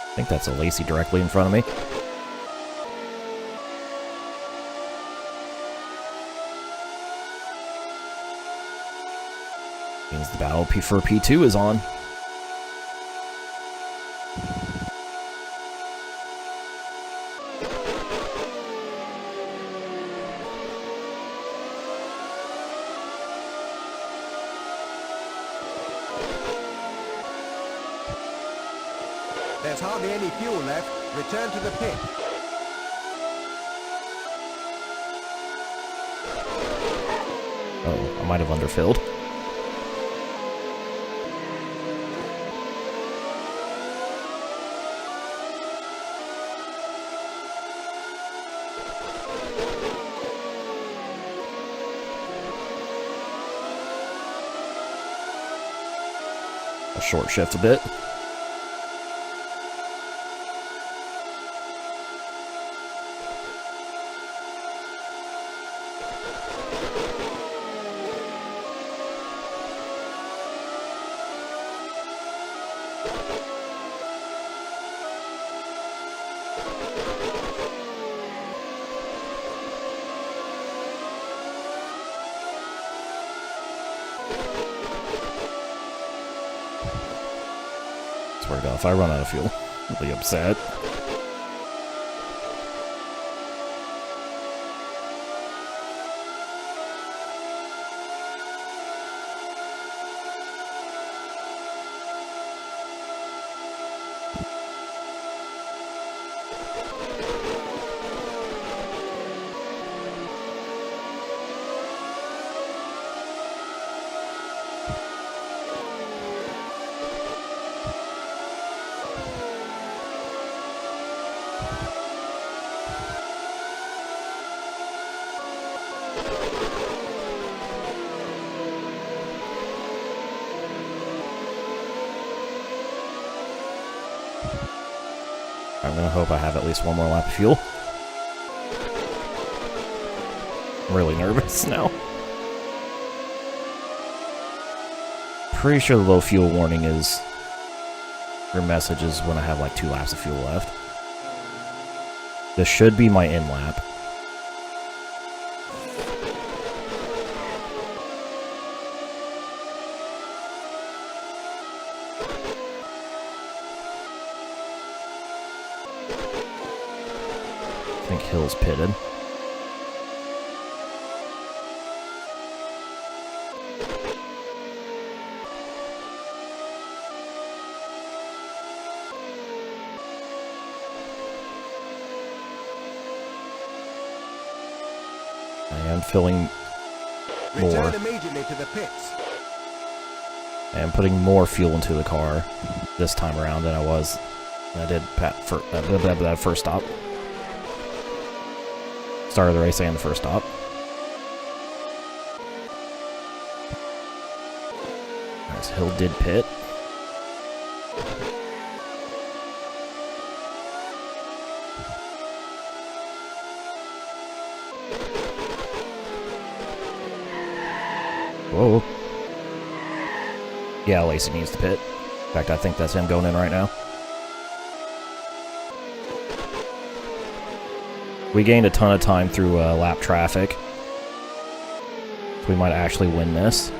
[SPEAKER 1] I think that's a Lacey directly in front of me. Means the battle for P2 is on.
[SPEAKER 2] There's hardly any fuel left. Return to the pit.
[SPEAKER 1] Oh, I might have underfilled. I'll short shift a bit. Swear to God, if I run out of fuel, I'll be upset. I'm gonna hope I have at least one more lap of fuel. I'm really nervous now. Pretty sure the low fuel warning is your message is when I have like 2 laps of fuel left. This should be my in lap. I think Hill's pitted. I am filling more.
[SPEAKER 2] Return immediately to the pits.
[SPEAKER 1] I am putting more fuel into the car this time around than I was when I did that first stop. Start of the race and the first stop. Nice. Hill did pit. Whoa. Yeah, Lacey needs to pit. In fact, I think that's him going in right now. We gained a ton of time through lap traffic. So we might actually win this.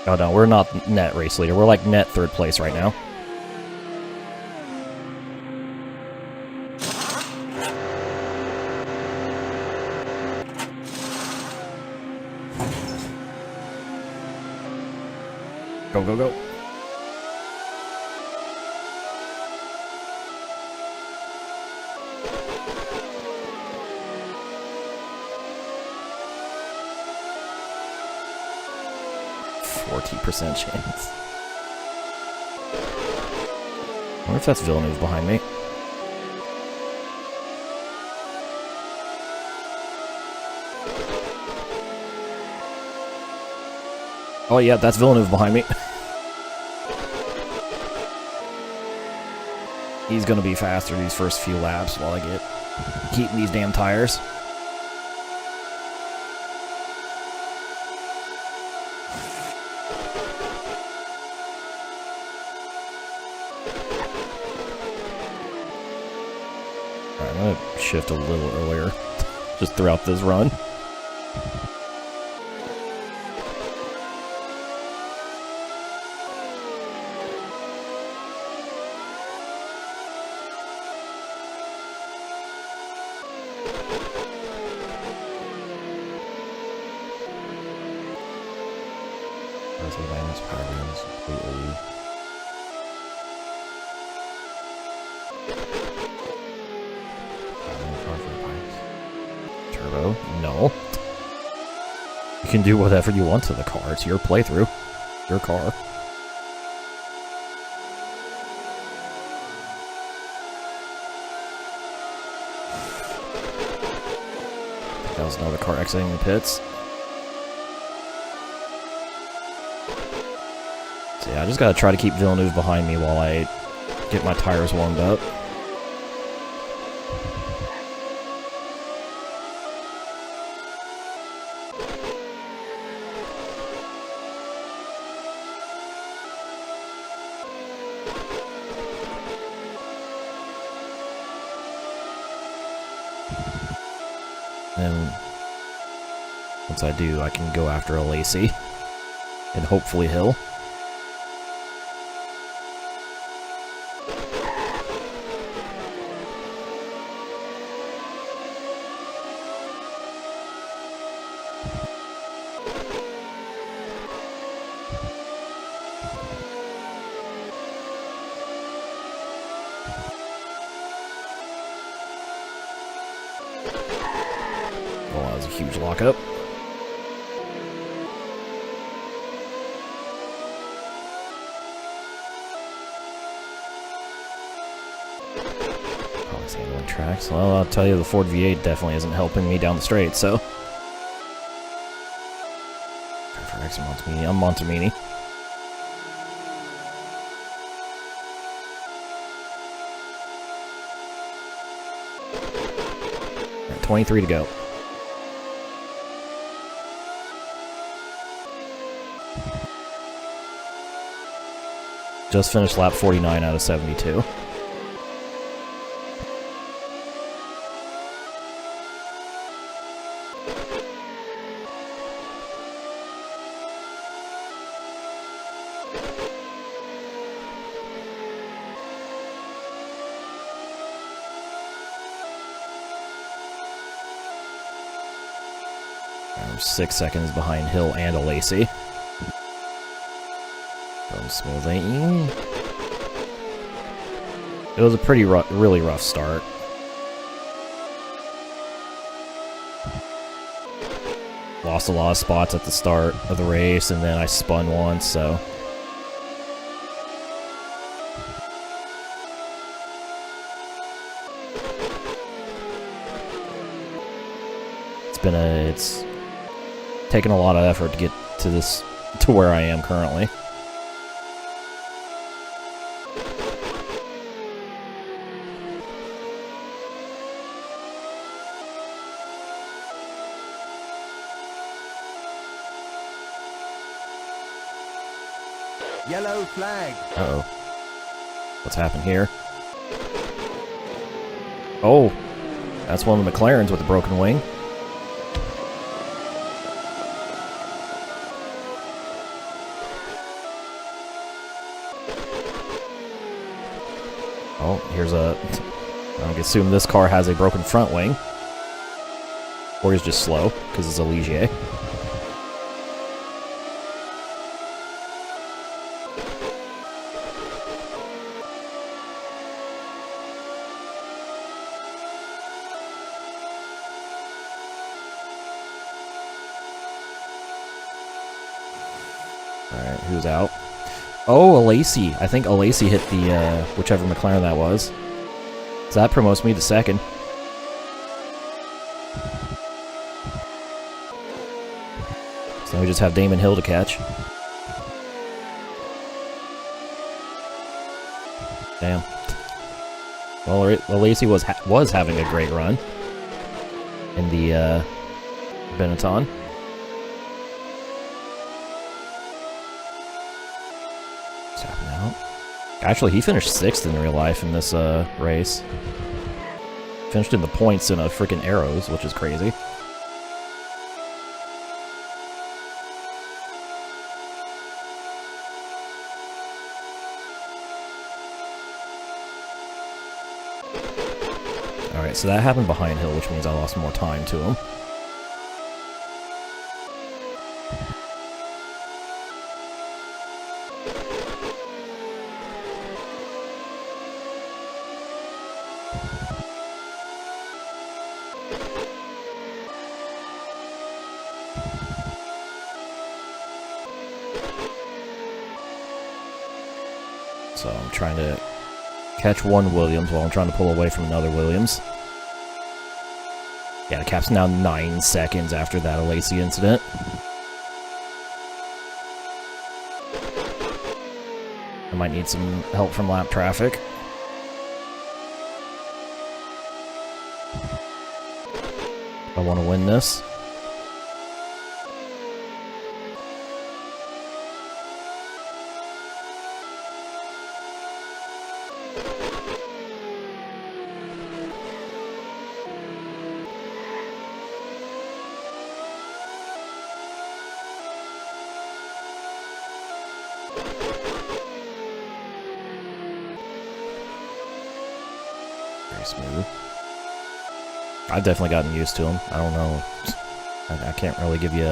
[SPEAKER 1] Oh no, we're not net race leader. We're like net 3rd place right now. Go, go, go. %, chance. I wonder if that's Villeneuve behind me. Oh yeah, that's Villeneuve behind me. He's gonna be faster these first few laps while I get keeping these damn tires. Alright, I'm gonna shift a little earlier just throughout this run. Completely. Turbo? No. You can do whatever you want to the car. It's your playthrough. Your car. That was another car exiting the pits. So yeah, I just gotta try to keep Villeneuve behind me while I get my tires warmed up. And once I do, I can go after a Lacey. And hopefully Hill. Oh, that was a huge lockup. Probably handling tracks. Well, I'll tell you, the Ford V8 definitely isn't helping me down the straight, so. For X Montemini. I'm Montemini. Right, 23 to go. Just finished lap 49 out of 72. I'm 6 seconds behind Hill and a Lacey. Going smoothly. It was a pretty really rough start. Lost a lot of spots at the start of the race, and then I spun once, so. It's taken a lot of effort to get to where I am currently.
[SPEAKER 2] Yellow flag.
[SPEAKER 1] Uh-oh. What's happened here? Oh, that's one of the McLarens with a broken wing. Oh, here's a... I assume this car has a broken front wing. Or he's just slow, because it's a Ligier. Alright, who's out? Oh, a Lacey. I think a Lacey hit the, whichever McLaren that was. So that promotes me to second. So we just have Damon Hill to catch. Damn. Well, Lacey was having a great run in the Benetton. What's happening now? Actually, he finished 6th in real life in this race. Finished in the points in a freaking arrows, which is crazy. Alright, so that happened behind Hill, which means I lost more time to him. So I'm trying to catch one Williams while I'm trying to pull away from another Williams. Yeah, the cap's now 9 seconds after that Lacey incident. I might need some help from lap traffic. I want to win this. smooth. I've definitely gotten used to them. I don't know. I can't really give you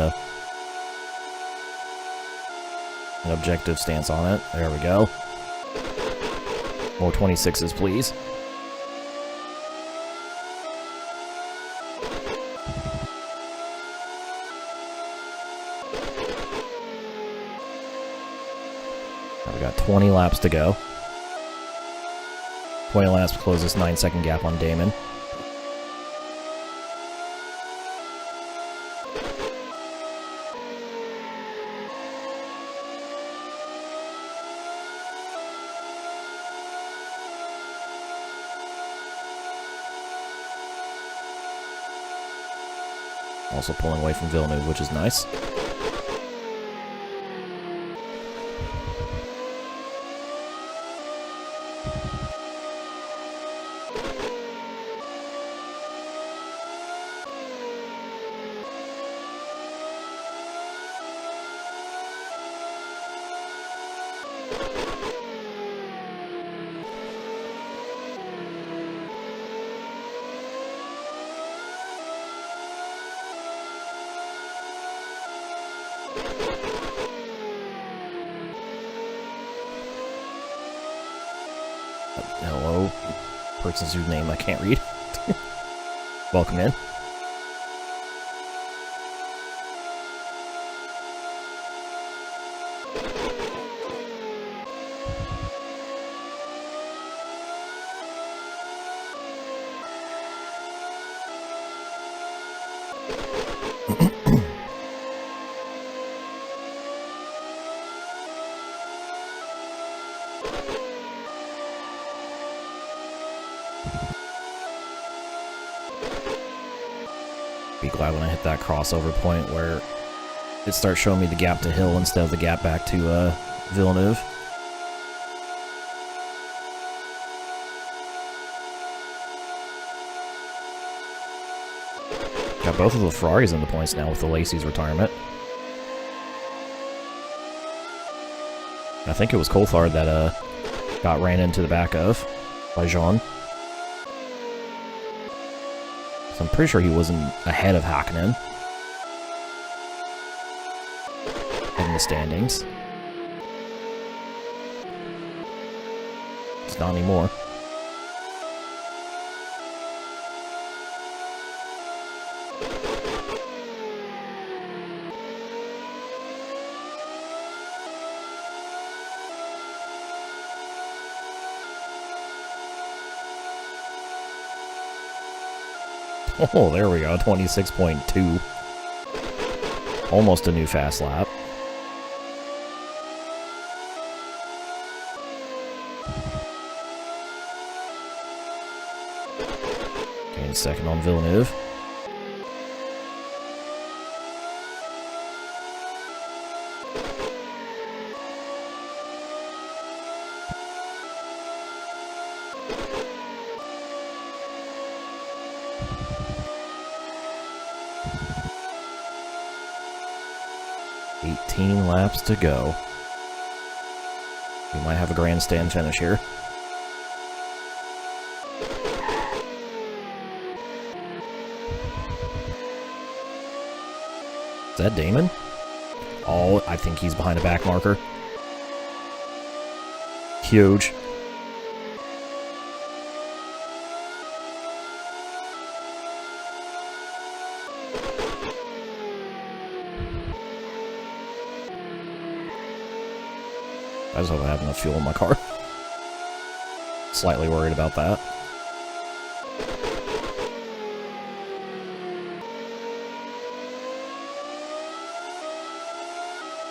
[SPEAKER 1] an objective stance on it. There we go. More 26s, please. We got 20 laps to go. 20 laps to close this 9-second gap on Damon. Also pulling away from Villeneuve, which is nice. Hello, person's whose name I can't read. Welcome in. Be glad when I hit that crossover point where it starts showing me the gap to Hill instead of the gap back to Villeneuve. Got both of the Ferraris in the points now with the Lacey's retirement. I think it was Coulthard that got ran into the back of by Jean. So I'm pretty sure he wasn't ahead of Hakkinen in the standings. It's not anymore. Oh, there we go, 26.2. Almost a new fast lap. Gained second on Villeneuve. Laps to go. We might have a grandstand finish here. Is that Damon? Oh, I think he's behind a back marker. Huge. I just hope I have enough fuel in my car. Slightly worried about that.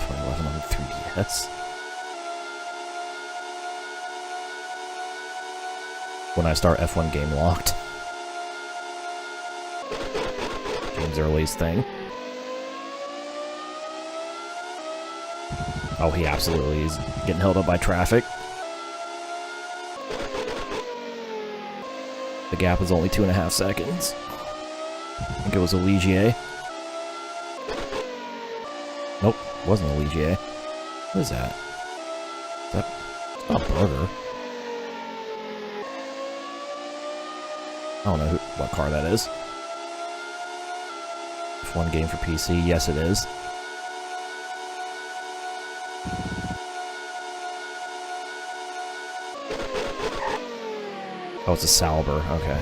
[SPEAKER 1] On 3DS. When I start F1 game locked. James Early's thing. Oh, he absolutely is getting held up by traffic. The gap is only 2.5 seconds. I think it was a Ligier. Nope, wasn't a Ligier. What is that? Is that? It's not a burger. I don't know what car that is. F1 game for PC. Yes, it is. Oh, it's a Sauber. Okay.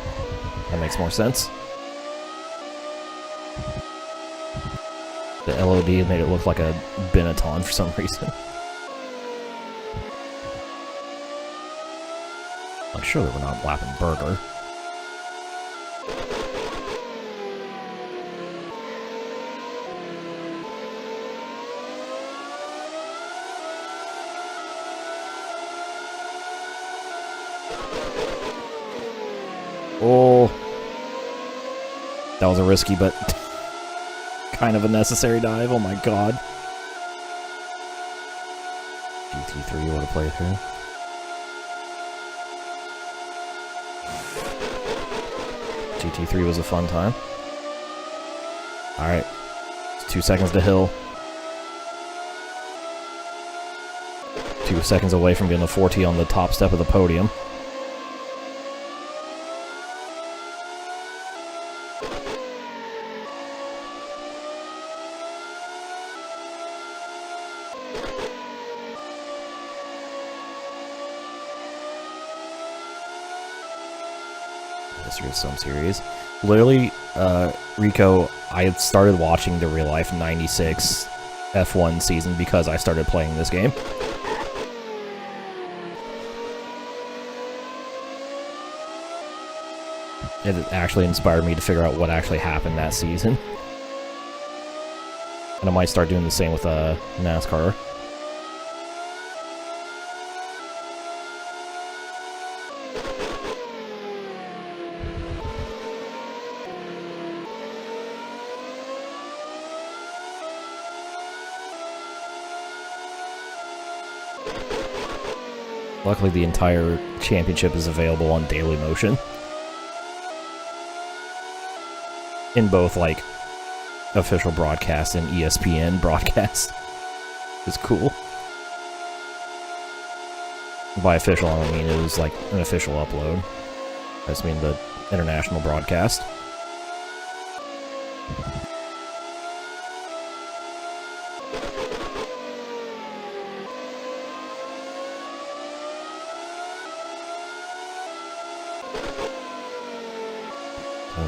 [SPEAKER 1] That makes more sense. The LOD made it look like a Benetton for some reason. I'm sure that we're not lapping Burger. Oh, that was a risky but kind of a necessary dive. Oh my god. GT3 would have played through. GT3 was a fun time. Alright. It's 2 seconds to hill. 2 seconds away from getting a 4T on the top step of the podium. Some series. Literally, Rico, I started watching the real life 96 F1 season because I started playing this game. It actually inspired me to figure out what actually happened that season. And I might start doing the same with NASCAR. Luckily, the entire championship is available on Daily Motion. In both, like, official broadcast and ESPN broadcast. It's cool. By official, I don't mean it was, like, an official upload. I just mean the international broadcast.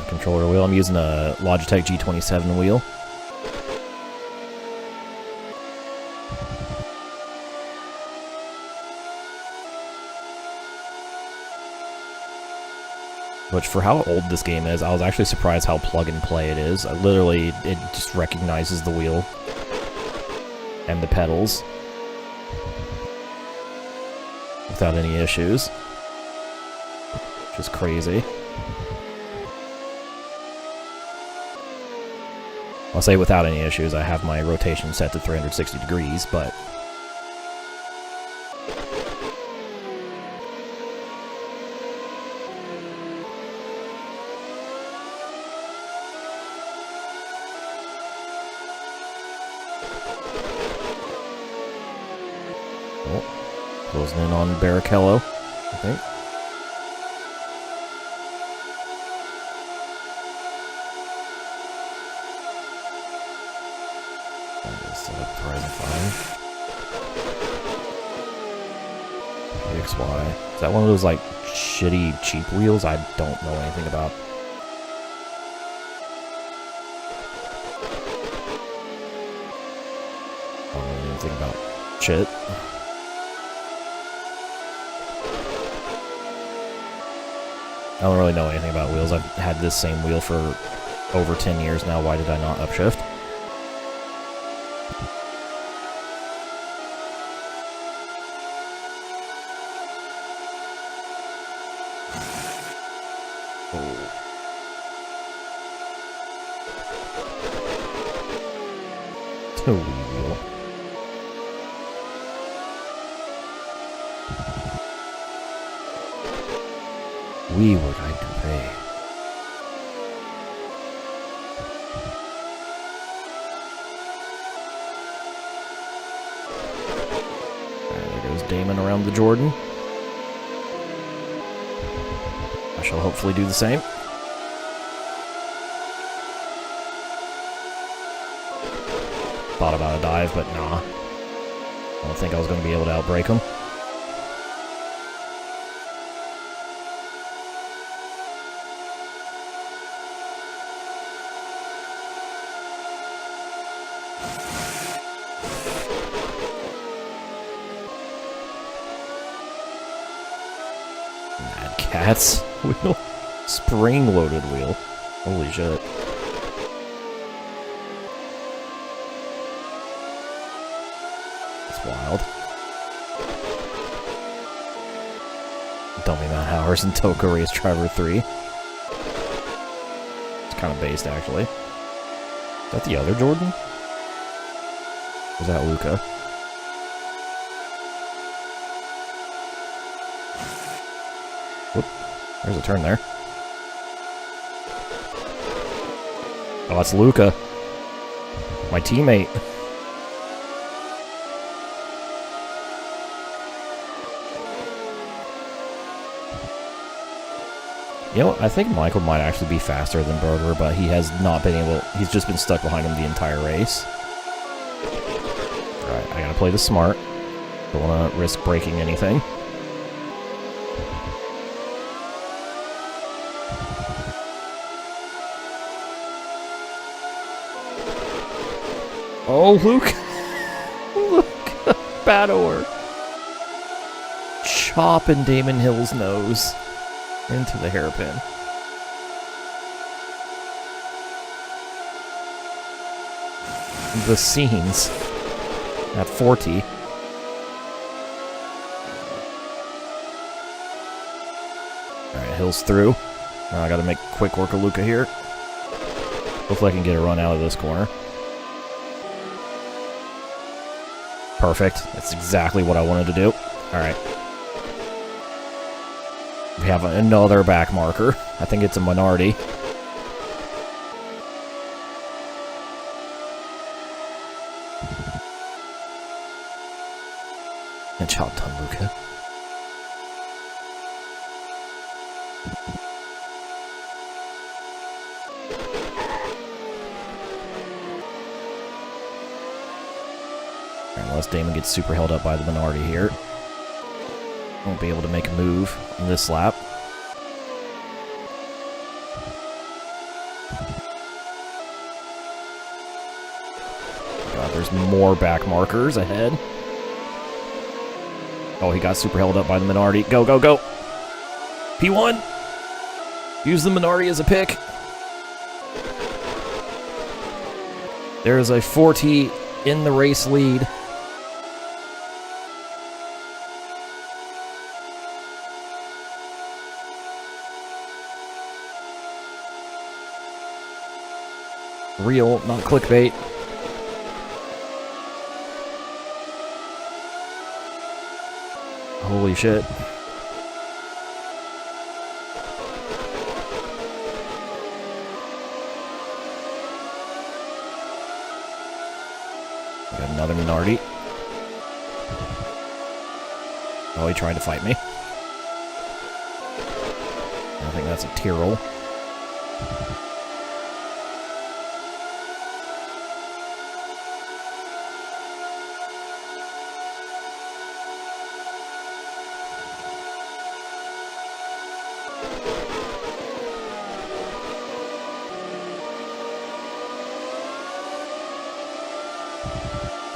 [SPEAKER 1] Controller wheel. I'm using a Logitech G27 wheel. Which, for how old this game is, I was actually surprised how plug-and-play it is. Literally, it just recognizes the wheel and the pedals without any issues. Which is crazy. I'll say without any issues. I have my rotation set to 360 degrees, but... Oh, closing in on Barrichello, I think. Set up Horizon 5. XY. Is that one of those, like, shitty, cheap wheels I don't know anything about? I don't know anything about shit. I don't really know anything about wheels. I've had this same wheel for over 10 years now. Why did I not upshift? Wheel. We were going to pay. There goes Damon around the Jordan. I shall hopefully do the same. Thought about a dive, but nah. I don't think I was going to be able to outbreak him. Mad Cat's wheel. Spring-loaded wheel. Holy shit. That's wild. Dummy Matt Howers and Toka Race Driver 3. It's kind of based, actually. Is that the other Jordan? Or is that Luca? Whoop. There's a turn there. Oh, that's Luca. My teammate. You know, I think Michael might actually be faster than Berger, but he has not been able... He's just been stuck behind him the entire race. Alright, I gotta play this smart. Don't want to risk breaking anything. Oh, Luke! Luke! Bador! Chopping Damon Hill's nose into the hairpin. The scenes at 40. Alright, Hill's through. Now I gotta make quick work of Luca here. Hopefully I can get a run out of this corner. Perfect. That's exactly what I wanted to do. Alright. We have another back marker. I think it's a minority. And job done, Luca. Unless Damon gets super held up by the minority here. Won't be able to make a move in this lap. God, there's more back markers ahead. Oh, he got super held up by the minority. Go, go, go! P1! Use the minority as a pick. There's a 40 in the race lead. Real, not clickbait. Holy shit. Got another minority. Oh, he tried to fight me. I think that's a Tyrrell.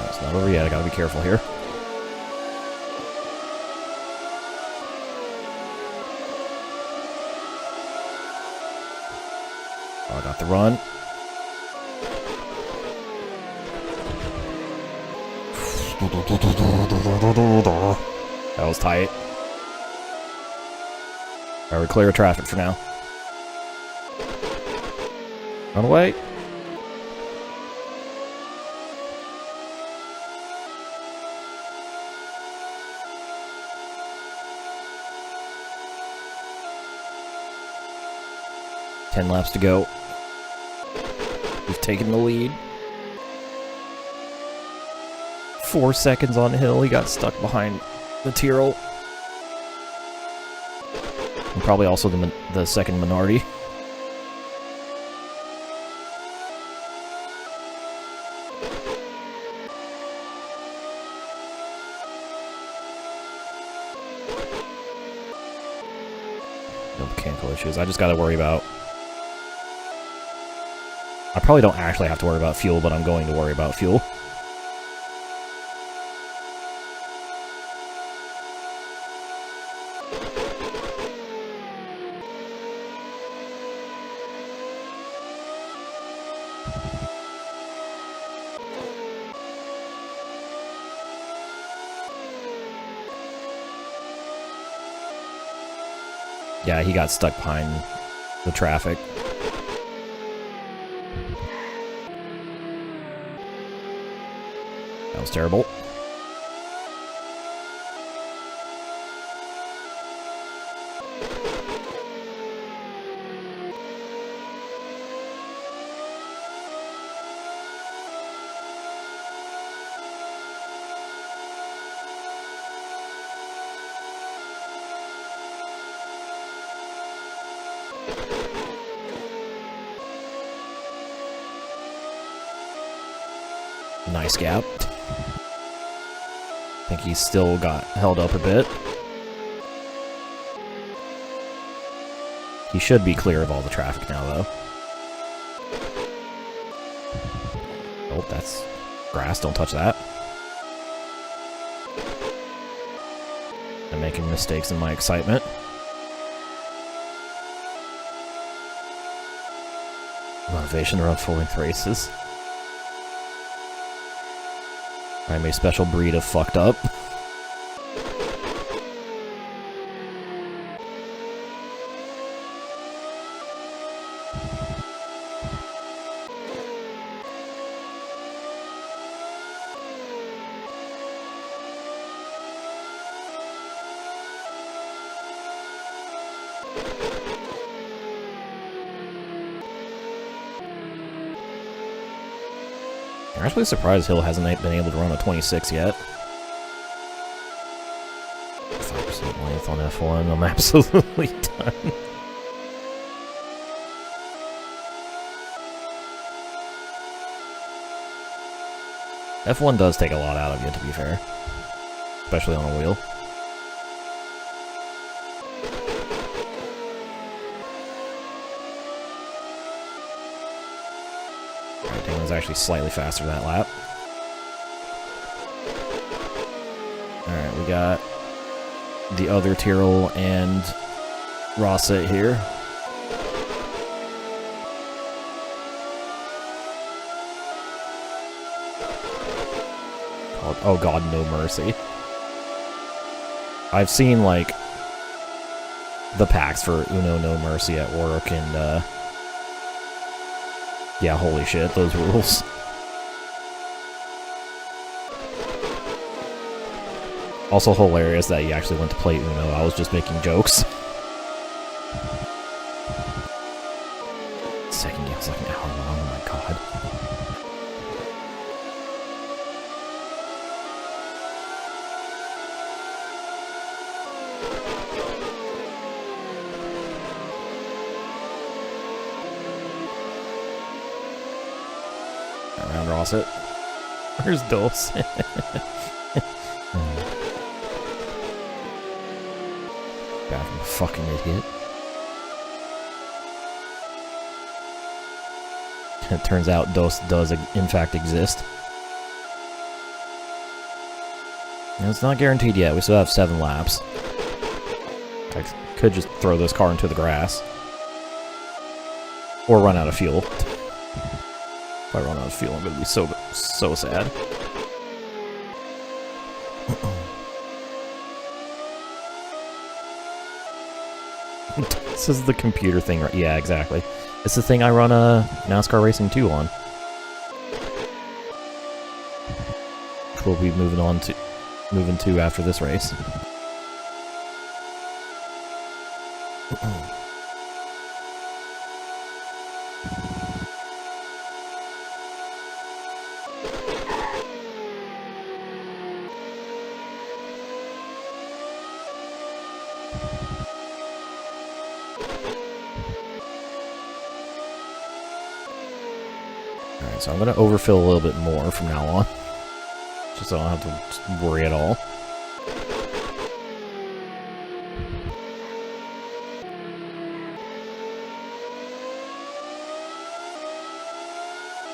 [SPEAKER 1] It's not over yet, I gotta be careful here. Oh, I got the run. That was tight. Alright, we're clear of traffic for now. Run away. Ten laps to go. We've taken the lead. 4 seconds on Hill. He got stuck behind the Tyrrell. And probably also the second minority. No mechanical issues. I just gotta worry about... I probably don't actually have to worry about fuel, but I'm going to worry about fuel. Yeah, he got stuck behind the traffic. That was terrible. Nice gap. I think he still got held up a bit. He should be clear of all the traffic now, though. Oh, that's grass. Don't touch that. I'm making mistakes in my excitement. Motivation to run full-length races. I'm a special breed of fucked up. I'm actually surprised Hill hasn't been able to run a 26 yet. 5% length on F1, I'm absolutely done. F1 does take a lot out of you, to be fair. Especially on a wheel. Was actually slightly faster that lap. Alright, we got the other Tyrrell and Rossett here. Oh god, no mercy. I've seen, like, the packs for Uno No Mercy at work, and, yeah, holy shit, those rules. Also hilarious that he actually went to play Uno. I was just making jokes. Second game's like an hour long, oh my god. Around Rossett. Where's Dulce? Bathroom fucking idiot. It turns out Dulce does in fact exist. And it's not guaranteed yet. We still have 7 laps. I could just throw this car into the grass. Or run out of fuel. If I run out of fuel, I'm gonna be so sad. This is the computer thing, right? Yeah, exactly. It's the thing I run NASCAR Racing 2 on. Which we'll be moving to after this race. Alright, so I'm going to overfill a little bit more from now on. Just so I don't have to worry at all.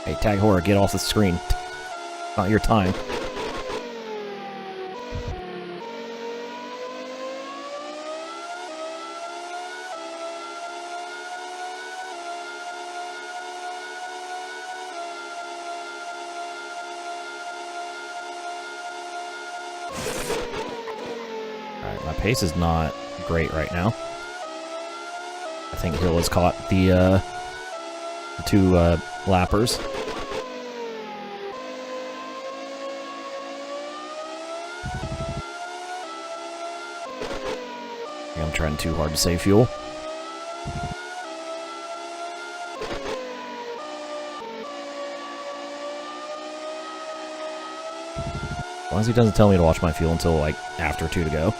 [SPEAKER 1] Hey, Tag Horror, get off the screen. Not your time. Alright, my pace is not great right now. I think Hill has caught the two lappers. I'm trying too hard to save fuel. As long as he doesn't tell me to watch my fuel until, like, after 2 to go.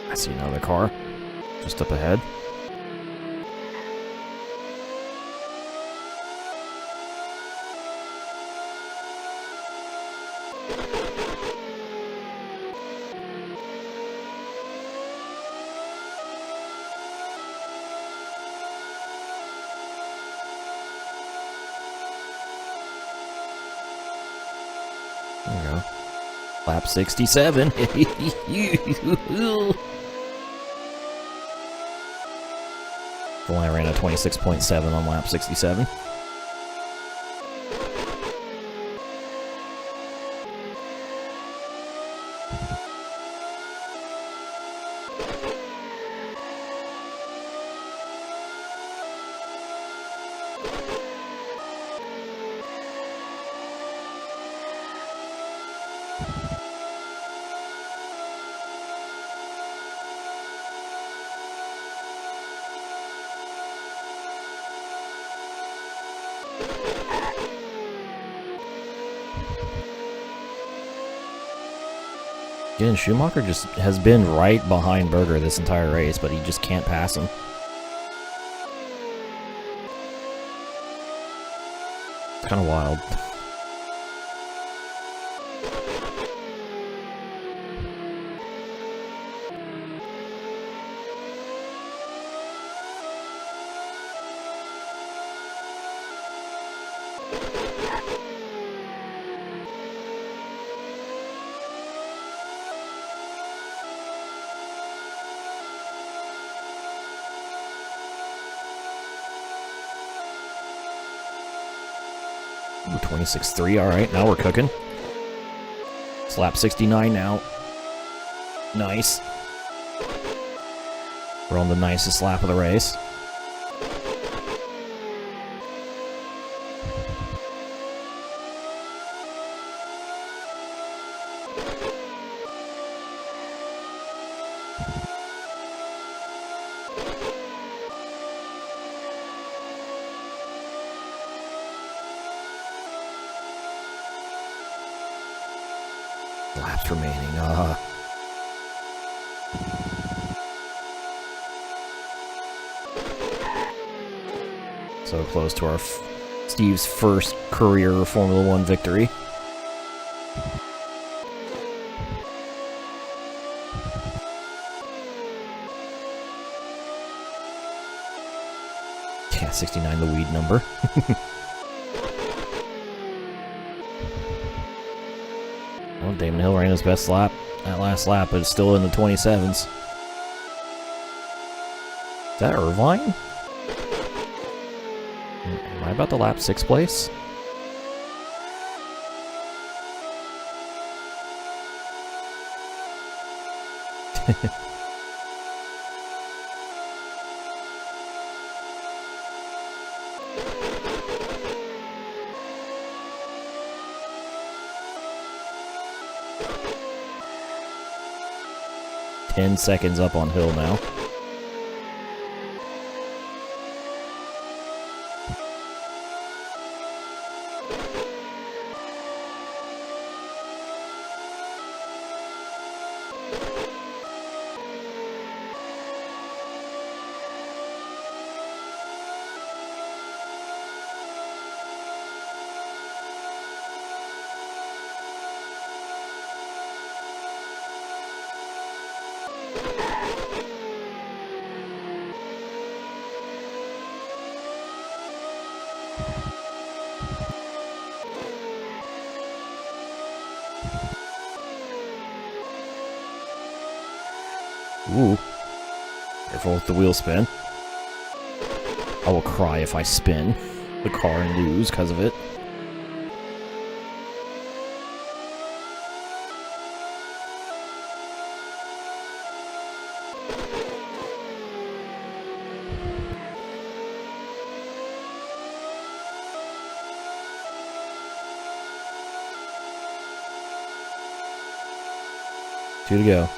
[SPEAKER 1] I see another car just up ahead. There we go. Lap 67. Only ran a 26.7 on lap 67. Again, Schumacher just has been right behind Berger this entire race, but he just can't pass him. It's kind of wild. Ooh, 26.3, alright, now we're cooking. It's lap 69 now. Nice. We're on the nicest lap of the race. Laps remaining. So close to our Steve's first career Formula 1 victory. Yeah, 69 the weed number. Well, Damon Hill ran his best lap that last lap, but it's still in the 27s. Is that Irvine? Am I about to lap 6th place? 10 seconds up on Hill now. Ooh. Careful with the wheel spin. I will cry if I spin the car and lose because of it. Two to go.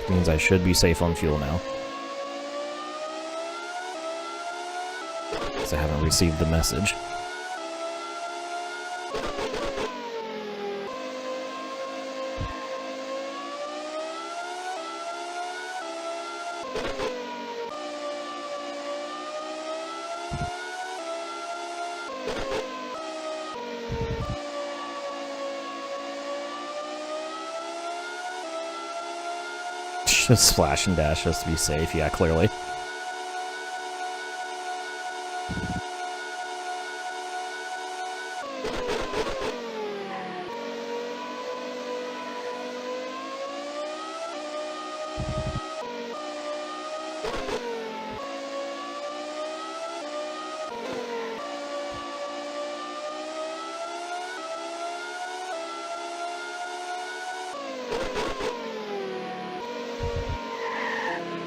[SPEAKER 1] Means I should be safe on fuel now. Because I haven't received the message. Just splash and dash just to be safe, yeah, clearly.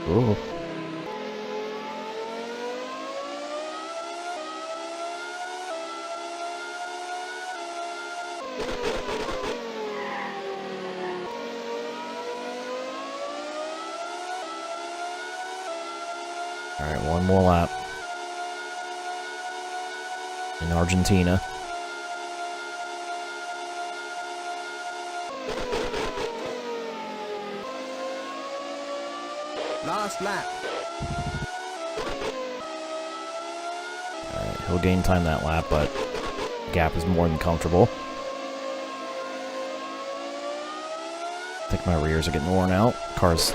[SPEAKER 1] Ooh. All right, one more lap in Argentina.
[SPEAKER 2] Last lap.
[SPEAKER 1] Alright, he'll gain time that lap, but gap is more than comfortable. I think my rears are getting worn out. Car's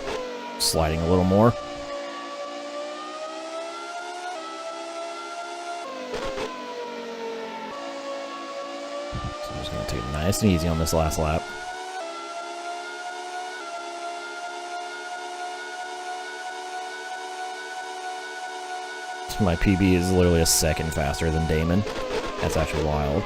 [SPEAKER 1] sliding a little more. So I'm just going to take it nice and easy on this last lap. My PB is literally a second faster than Damon. That's actually wild.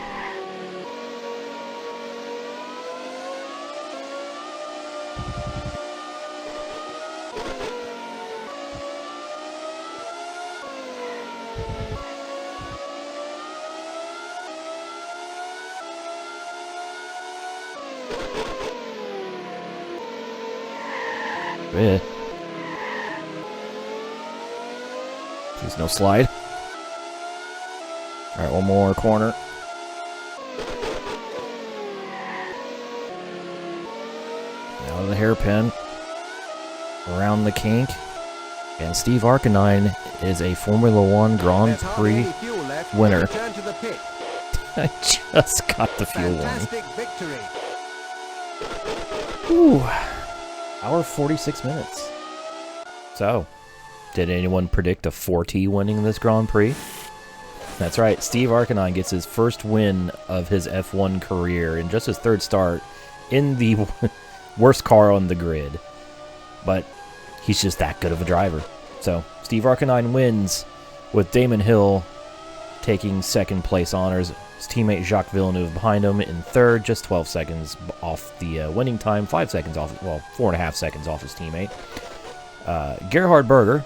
[SPEAKER 1] Yeah. There's no slide. Alright, one more corner. Out of the hairpin. Around the kink. And Steve Arcanine is a Formula 1 Grand Prix winner. I just got the fuel warning.
[SPEAKER 2] Victory.
[SPEAKER 1] Ooh. Hour 46 minutes. So, did anyone predict a 4T winning this Grand Prix? That's right, Steve Arcanine gets his first win of his F1 career in just his third start in the worst car on the grid. But he's just that good of a driver. So, Steve Arcanine wins with Damon Hill taking second place honors. His teammate Jacques Villeneuve behind him in third, just 12 seconds off the winning time, 5 seconds off, well, 4.5 seconds off his teammate. Gerhard Berger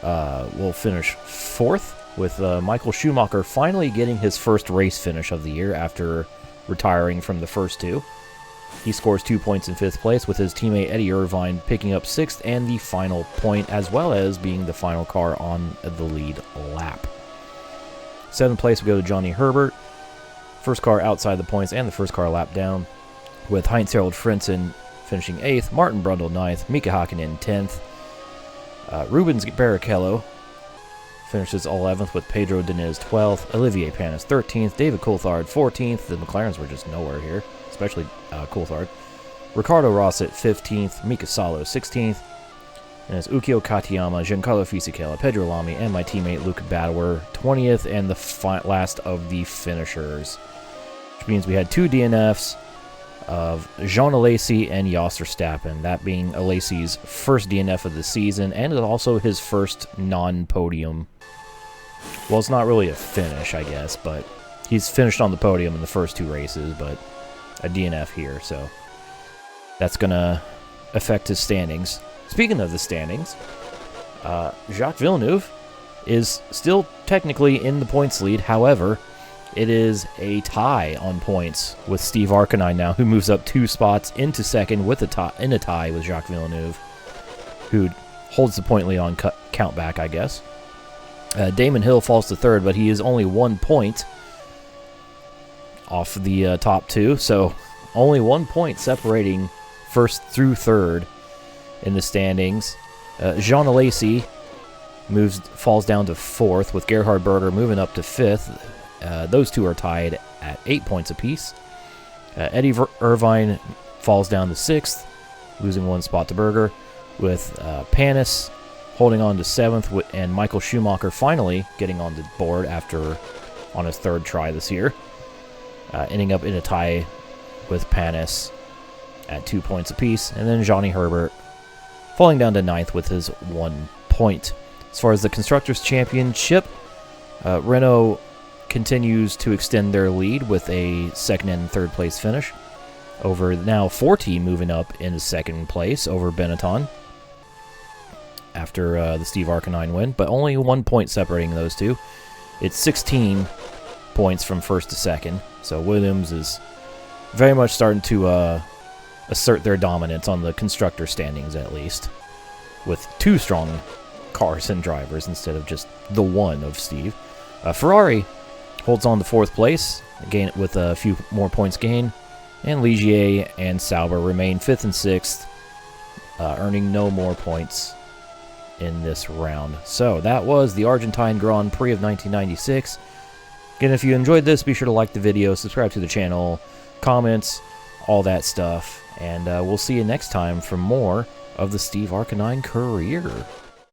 [SPEAKER 1] will finish fourth with Michael Schumacher finally getting his first race finish of the year after retiring from the first two. He scores 2 points in 5th place, with his teammate Eddie Irvine picking up 6th and the final point, as well as being the final car on the lead lap. 7th place we go to Johnny Herbert, first car outside the points and the first car lap down, with Heinz-Harald Frentzen finishing 8th, Martin Brundle 9th, Mika Hakkinen 10th, Rubens Barrichello finishes 11th with Pedro Diniz 12th, Olivier Panis 13th, David Coulthard 14th. The McLarens were just nowhere here, especially Coulthard. Ricardo Rosset 15th, Mika Salo 16th, and it's Ukyo Katayama, Giancarlo Fisichella, Pedro Lamy, and my teammate Luke Badower 20th, and the last of the finishers. Which means we had 2 DNFs of Jean Alesi and Jos Verstappen, that being Alesi's first DNF of the season, and also his first non-podium. Well, it's not really a finish, I guess, but he's finished on the podium in the first 2 races, but a DNF here, so that's going to affect his standings. Speaking of the standings, Jacques Villeneuve is still technically in the points lead. However, it is a tie on points with Steve Arcanine now, who moves up 2 spots into second with in a tie with Jacques Villeneuve, who holds the point lead on count back, I guess. Damon Hill falls to 3rd, but he is only 1 point off the top 2, so only 1 point separating 1st through 3rd in the standings. Jean Alesi falls down to 4th, with Gerhard Berger moving up to 5th. Those 2 are tied at 8 points apiece. Eddie Irvine falls down to 6th, losing 1 spot to Berger, with Panis holding on to 7th, and Michael Schumacher finally getting on the board on his 3rd try this year, ending up in a tie with Panis at 2 points apiece, and then Johnny Herbert falling down to 9th with his 1 point. As far as the Constructors' Championship, Renault continues to extend their lead with a 2nd and 3rd place finish over now Forti moving up into 2nd place over Benetton after the Steve Arcanine win, but only 1 point separating those 2. It's 16 points from 1st to 2nd, so Williams is very much starting to assert their dominance on the constructor standings, at least, with 2 strong cars and drivers instead of just the one of Steve. Ferrari holds on to 4th place, again with a few more points gained, and Ligier and Sauber remain 5th and 6th, earning no more points in this round. So that was the Argentine Grand Prix of 1996. Again, if you enjoyed this, be sure to like the video, subscribe to the channel, comments, all that stuff, and we'll see you next time for more of the Steve Arcanine career.